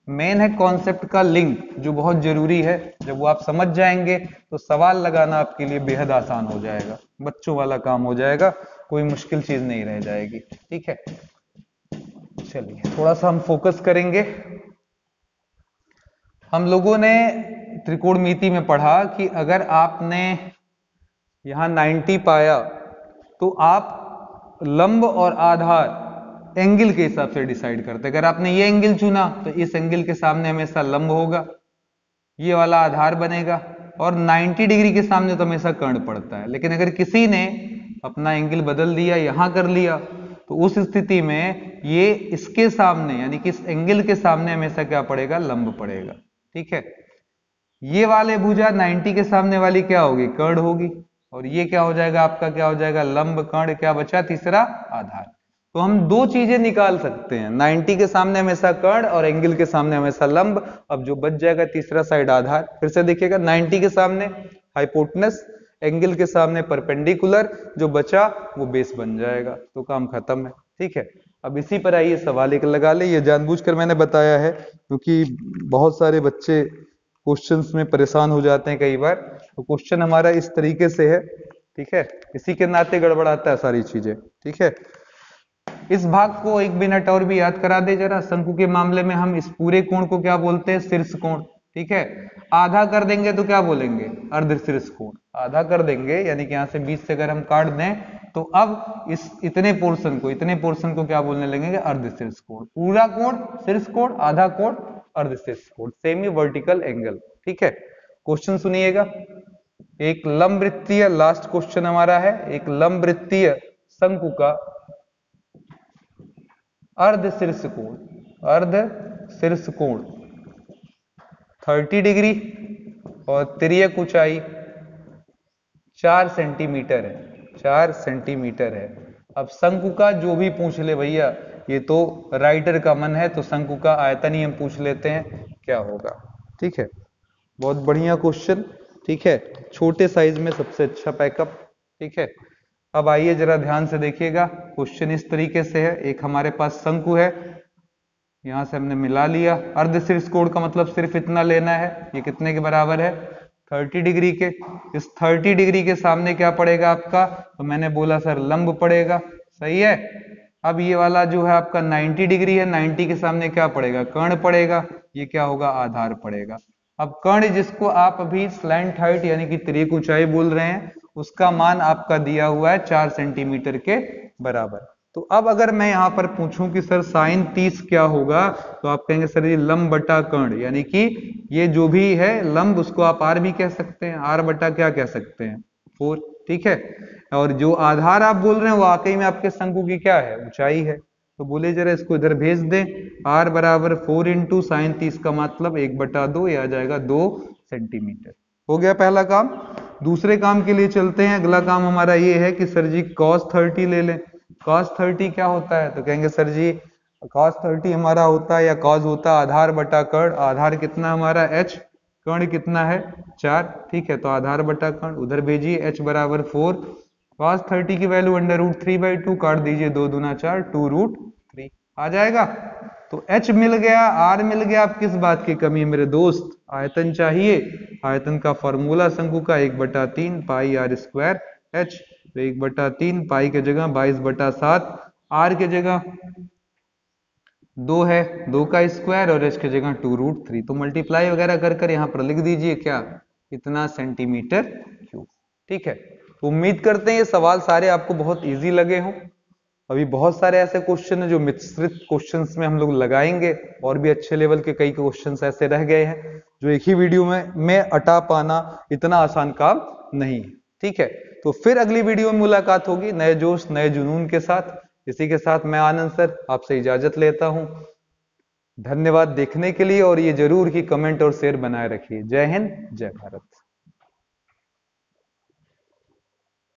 मेन है कॉन्सेप्ट का लिंक, जो बहुत जरूरी है। जब वो आप समझ जाएंगे तो सवाल लगाना आपके लिए बेहद आसान हो जाएगा, बच्चों वाला काम हो जाएगा, कोई मुश्किल चीज नहीं रह जाएगी। ठीक है, चलिए थोड़ा सा हम फोकस करेंगे। हम लोगों ने त्रिकोणमिति में पढ़ा कि अगर आपने यहां 90 पाया तो आप लंब और आधार एंगल के हिसाब से डिसाइड करते। अगर आपने ये एंगल चुना तो इस एंगल के सामने हमेशा लंब होगा, ये वाला आधार बनेगा, और 90 डिग्री के सामने तो हमेशा कर्ण पड़ता है। लेकिन अगर किसी ने अपना एंगल बदल दिया, यहां कर लिया, तो उस स्थिति में ये इसके सामने, यानी कि इस एंगल के सामने हमेशा क्या पड़ेगा, लंब पड़ेगा। ठीक है, ये वाले भुजा 90 के सामने वाली क्या होगी, कर्ण होगी, और ये क्या हो जाएगा आपका, क्या हो जाएगा, लंब कर्ण। क्या बचा, तीसरा आधार। तो हम दो चीजें निकाल सकते हैं, 90 के सामने हमेशा कर्ण और एंगल के सामने हमेशा लंब। अब जो बच जाएगा तीसरा साइड आधार। फिर से देखिएगा, 90 के सामने हाइपोटेनस, एंगल के सामने परपेंडिकुलर, जो बचा वो बेस बन जाएगा, तो काम खत्म है। ठीक है, अब इसी पर आइए सवाल एक लगा ले। ये जानबूझकर मैंने बताया है क्योंकि बहुत सारे बच्चे क्वेश्चंस में परेशान हो जाते हैं कई बार। तो क्वेश्चन हमारा इस तरीके से है, ठीक है, इसी के नाते गड़बड़ाता है सारी चीजें। ठीक है, इस भाग को 1 मिनट और भी याद करा दे जरा। शंकु के मामले में हम इस पूरे कोण को क्या बोलते हैं, शीर्ष कोण। ठीक है, आधा कर देंगे तो क्या बोलेंगे, अर्ध शीर्ष कोण। आधा कर देंगे यानी कि यहाँ से 20 से अगर हम काट दें तो अब इस इतने पोर्शन को क्या बोलने लगेंगे, अर्ध शीर्ष कोण। पूरा कोण शीर्ष कोण, आधा कोण अर्ध शीर्ष कोण, सेमी वर्टिकल एंगल। ठीक है, क्वेश्चन सुनिएगा। एक लंब वृत्तीय, लास्ट क्वेश्चन हमारा है, एक लंब वृत्तीय शंकु का अर्ध शीर्ष कोण 30 डिग्री और तिर्यक ऊंचाई 4 सेंटीमीटर है, 4 सेंटीमीटर है। अब शंकु का जो भी पूछ ले भैया, ये तो राइटर का मन है, तो शंकु का आयतन ही हम पूछ लेते हैं क्या होगा। ठीक है, बहुत बढ़िया क्वेश्चन। ठीक है, छोटे साइज में सबसे अच्छा पैकअप। ठीक है, अब आइए जरा ध्यान से देखिएगा, क्वेश्चन इस तरीके से है। एक हमारे पास शंकु है, यहां से हमने मिला लिया। अर्ध शीर्ष कोण का मतलब सिर्फ इतना लेना है, ये कितने के बराबर है, 30 डिग्री के। इस 30 डिग्री के सामने क्या पड़ेगा आपका, तो मैंने बोला सर लंब पड़ेगा, सही है। अब ये वाला जो है आपका 90 डिग्री है, 90 के सामने क्या पड़ेगा, कर्ण पड़ेगा, ये क्या होगा, आधार पड़ेगा। अब कर्ण जिसको आप अभी स्लैंट हाइट यानी कि तिर्यक ऊंचाई बोल रहे हैं, उसका मान आपका दिया हुआ है 4 सेंटीमीटर के बराबर। तो अब अगर मैं यहाँ पर पूछूं कि सर साइन 30 क्या होगा, तो आप कहेंगे सर ये लंब बटा कर्ण, यानी कि ये जो भी है लंब उसको आप आर भी कह सकते हैं, आर बटा क्या कह सकते हैं 4, ठीक है। और जो आधार आप बोल रहे हैं वो वाकई में आपके शंकु की क्या है, ऊंचाई है। तो बोले जरा इसको इधर भेज दें, आर बराबर 4 इंटू साइन 30 का मतलब 1/2, ये आ जाएगा 2 सेंटीमीटर। हो गया पहला काम। दूसरे काम के लिए चलते हैं। अगला काम हमारा ये है कि सर जी cos 30 ले लें। cos 30 क्या होता है, तो कहेंगे सर जी cos 30 हमारा होता है या cos होता है आधार बटा कर्ण। आधार कितना हमारा h, कर्ण कितना है 4, ठीक है। तो आधार बटा कर्ण उधर भेजिए, h बराबर 4, cos 30 की वैल्यू √3/2, काट दीजिए 2 दूना 4, 2√3 आ जाएगा। तो h मिल गया, r मिल गया। अब किस बात की कमी है मेरे दोस्त, आयतन चाहिए। आयतन का फॉर्मूला शंकु का 1/3 पाई r स्क्वायर h। तो 1/3 पाई के जगह 22/7, r के जगह 2 है, 2 का स्क्वायर और h के जगह 2√3। तो मल्टीप्लाई वगैरह कर कर यहाँ पर लिख दीजिए क्या, इतना सेंटीमीटर क्यूब, ठीक है। तो उम्मीद करते हैं ये सवाल सारे आपको बहुत इजी लगे हों। अभी बहुत सारे ऐसे क्वेश्चन हैं जो मिश्रित क्वेश्चंस में हम लोग लगाएंगे, और भी अच्छे लेवल के कई क्वेश्चंस ऐसे रह गए हैं जो एक ही वीडियो में अटा पाना इतना आसान काम नहीं है, ठीक है। तो फिर अगली वीडियो में मुलाकात होगी नए जोश नए जुनून के साथ। इसी के साथ मैं आनंद सर आपसे इजाजत लेता हूं। धन्यवाद देखने के लिए, और ये जरूर ही कमेंट और शेयर बनाए रखिए। जय हिंद, जय भारत।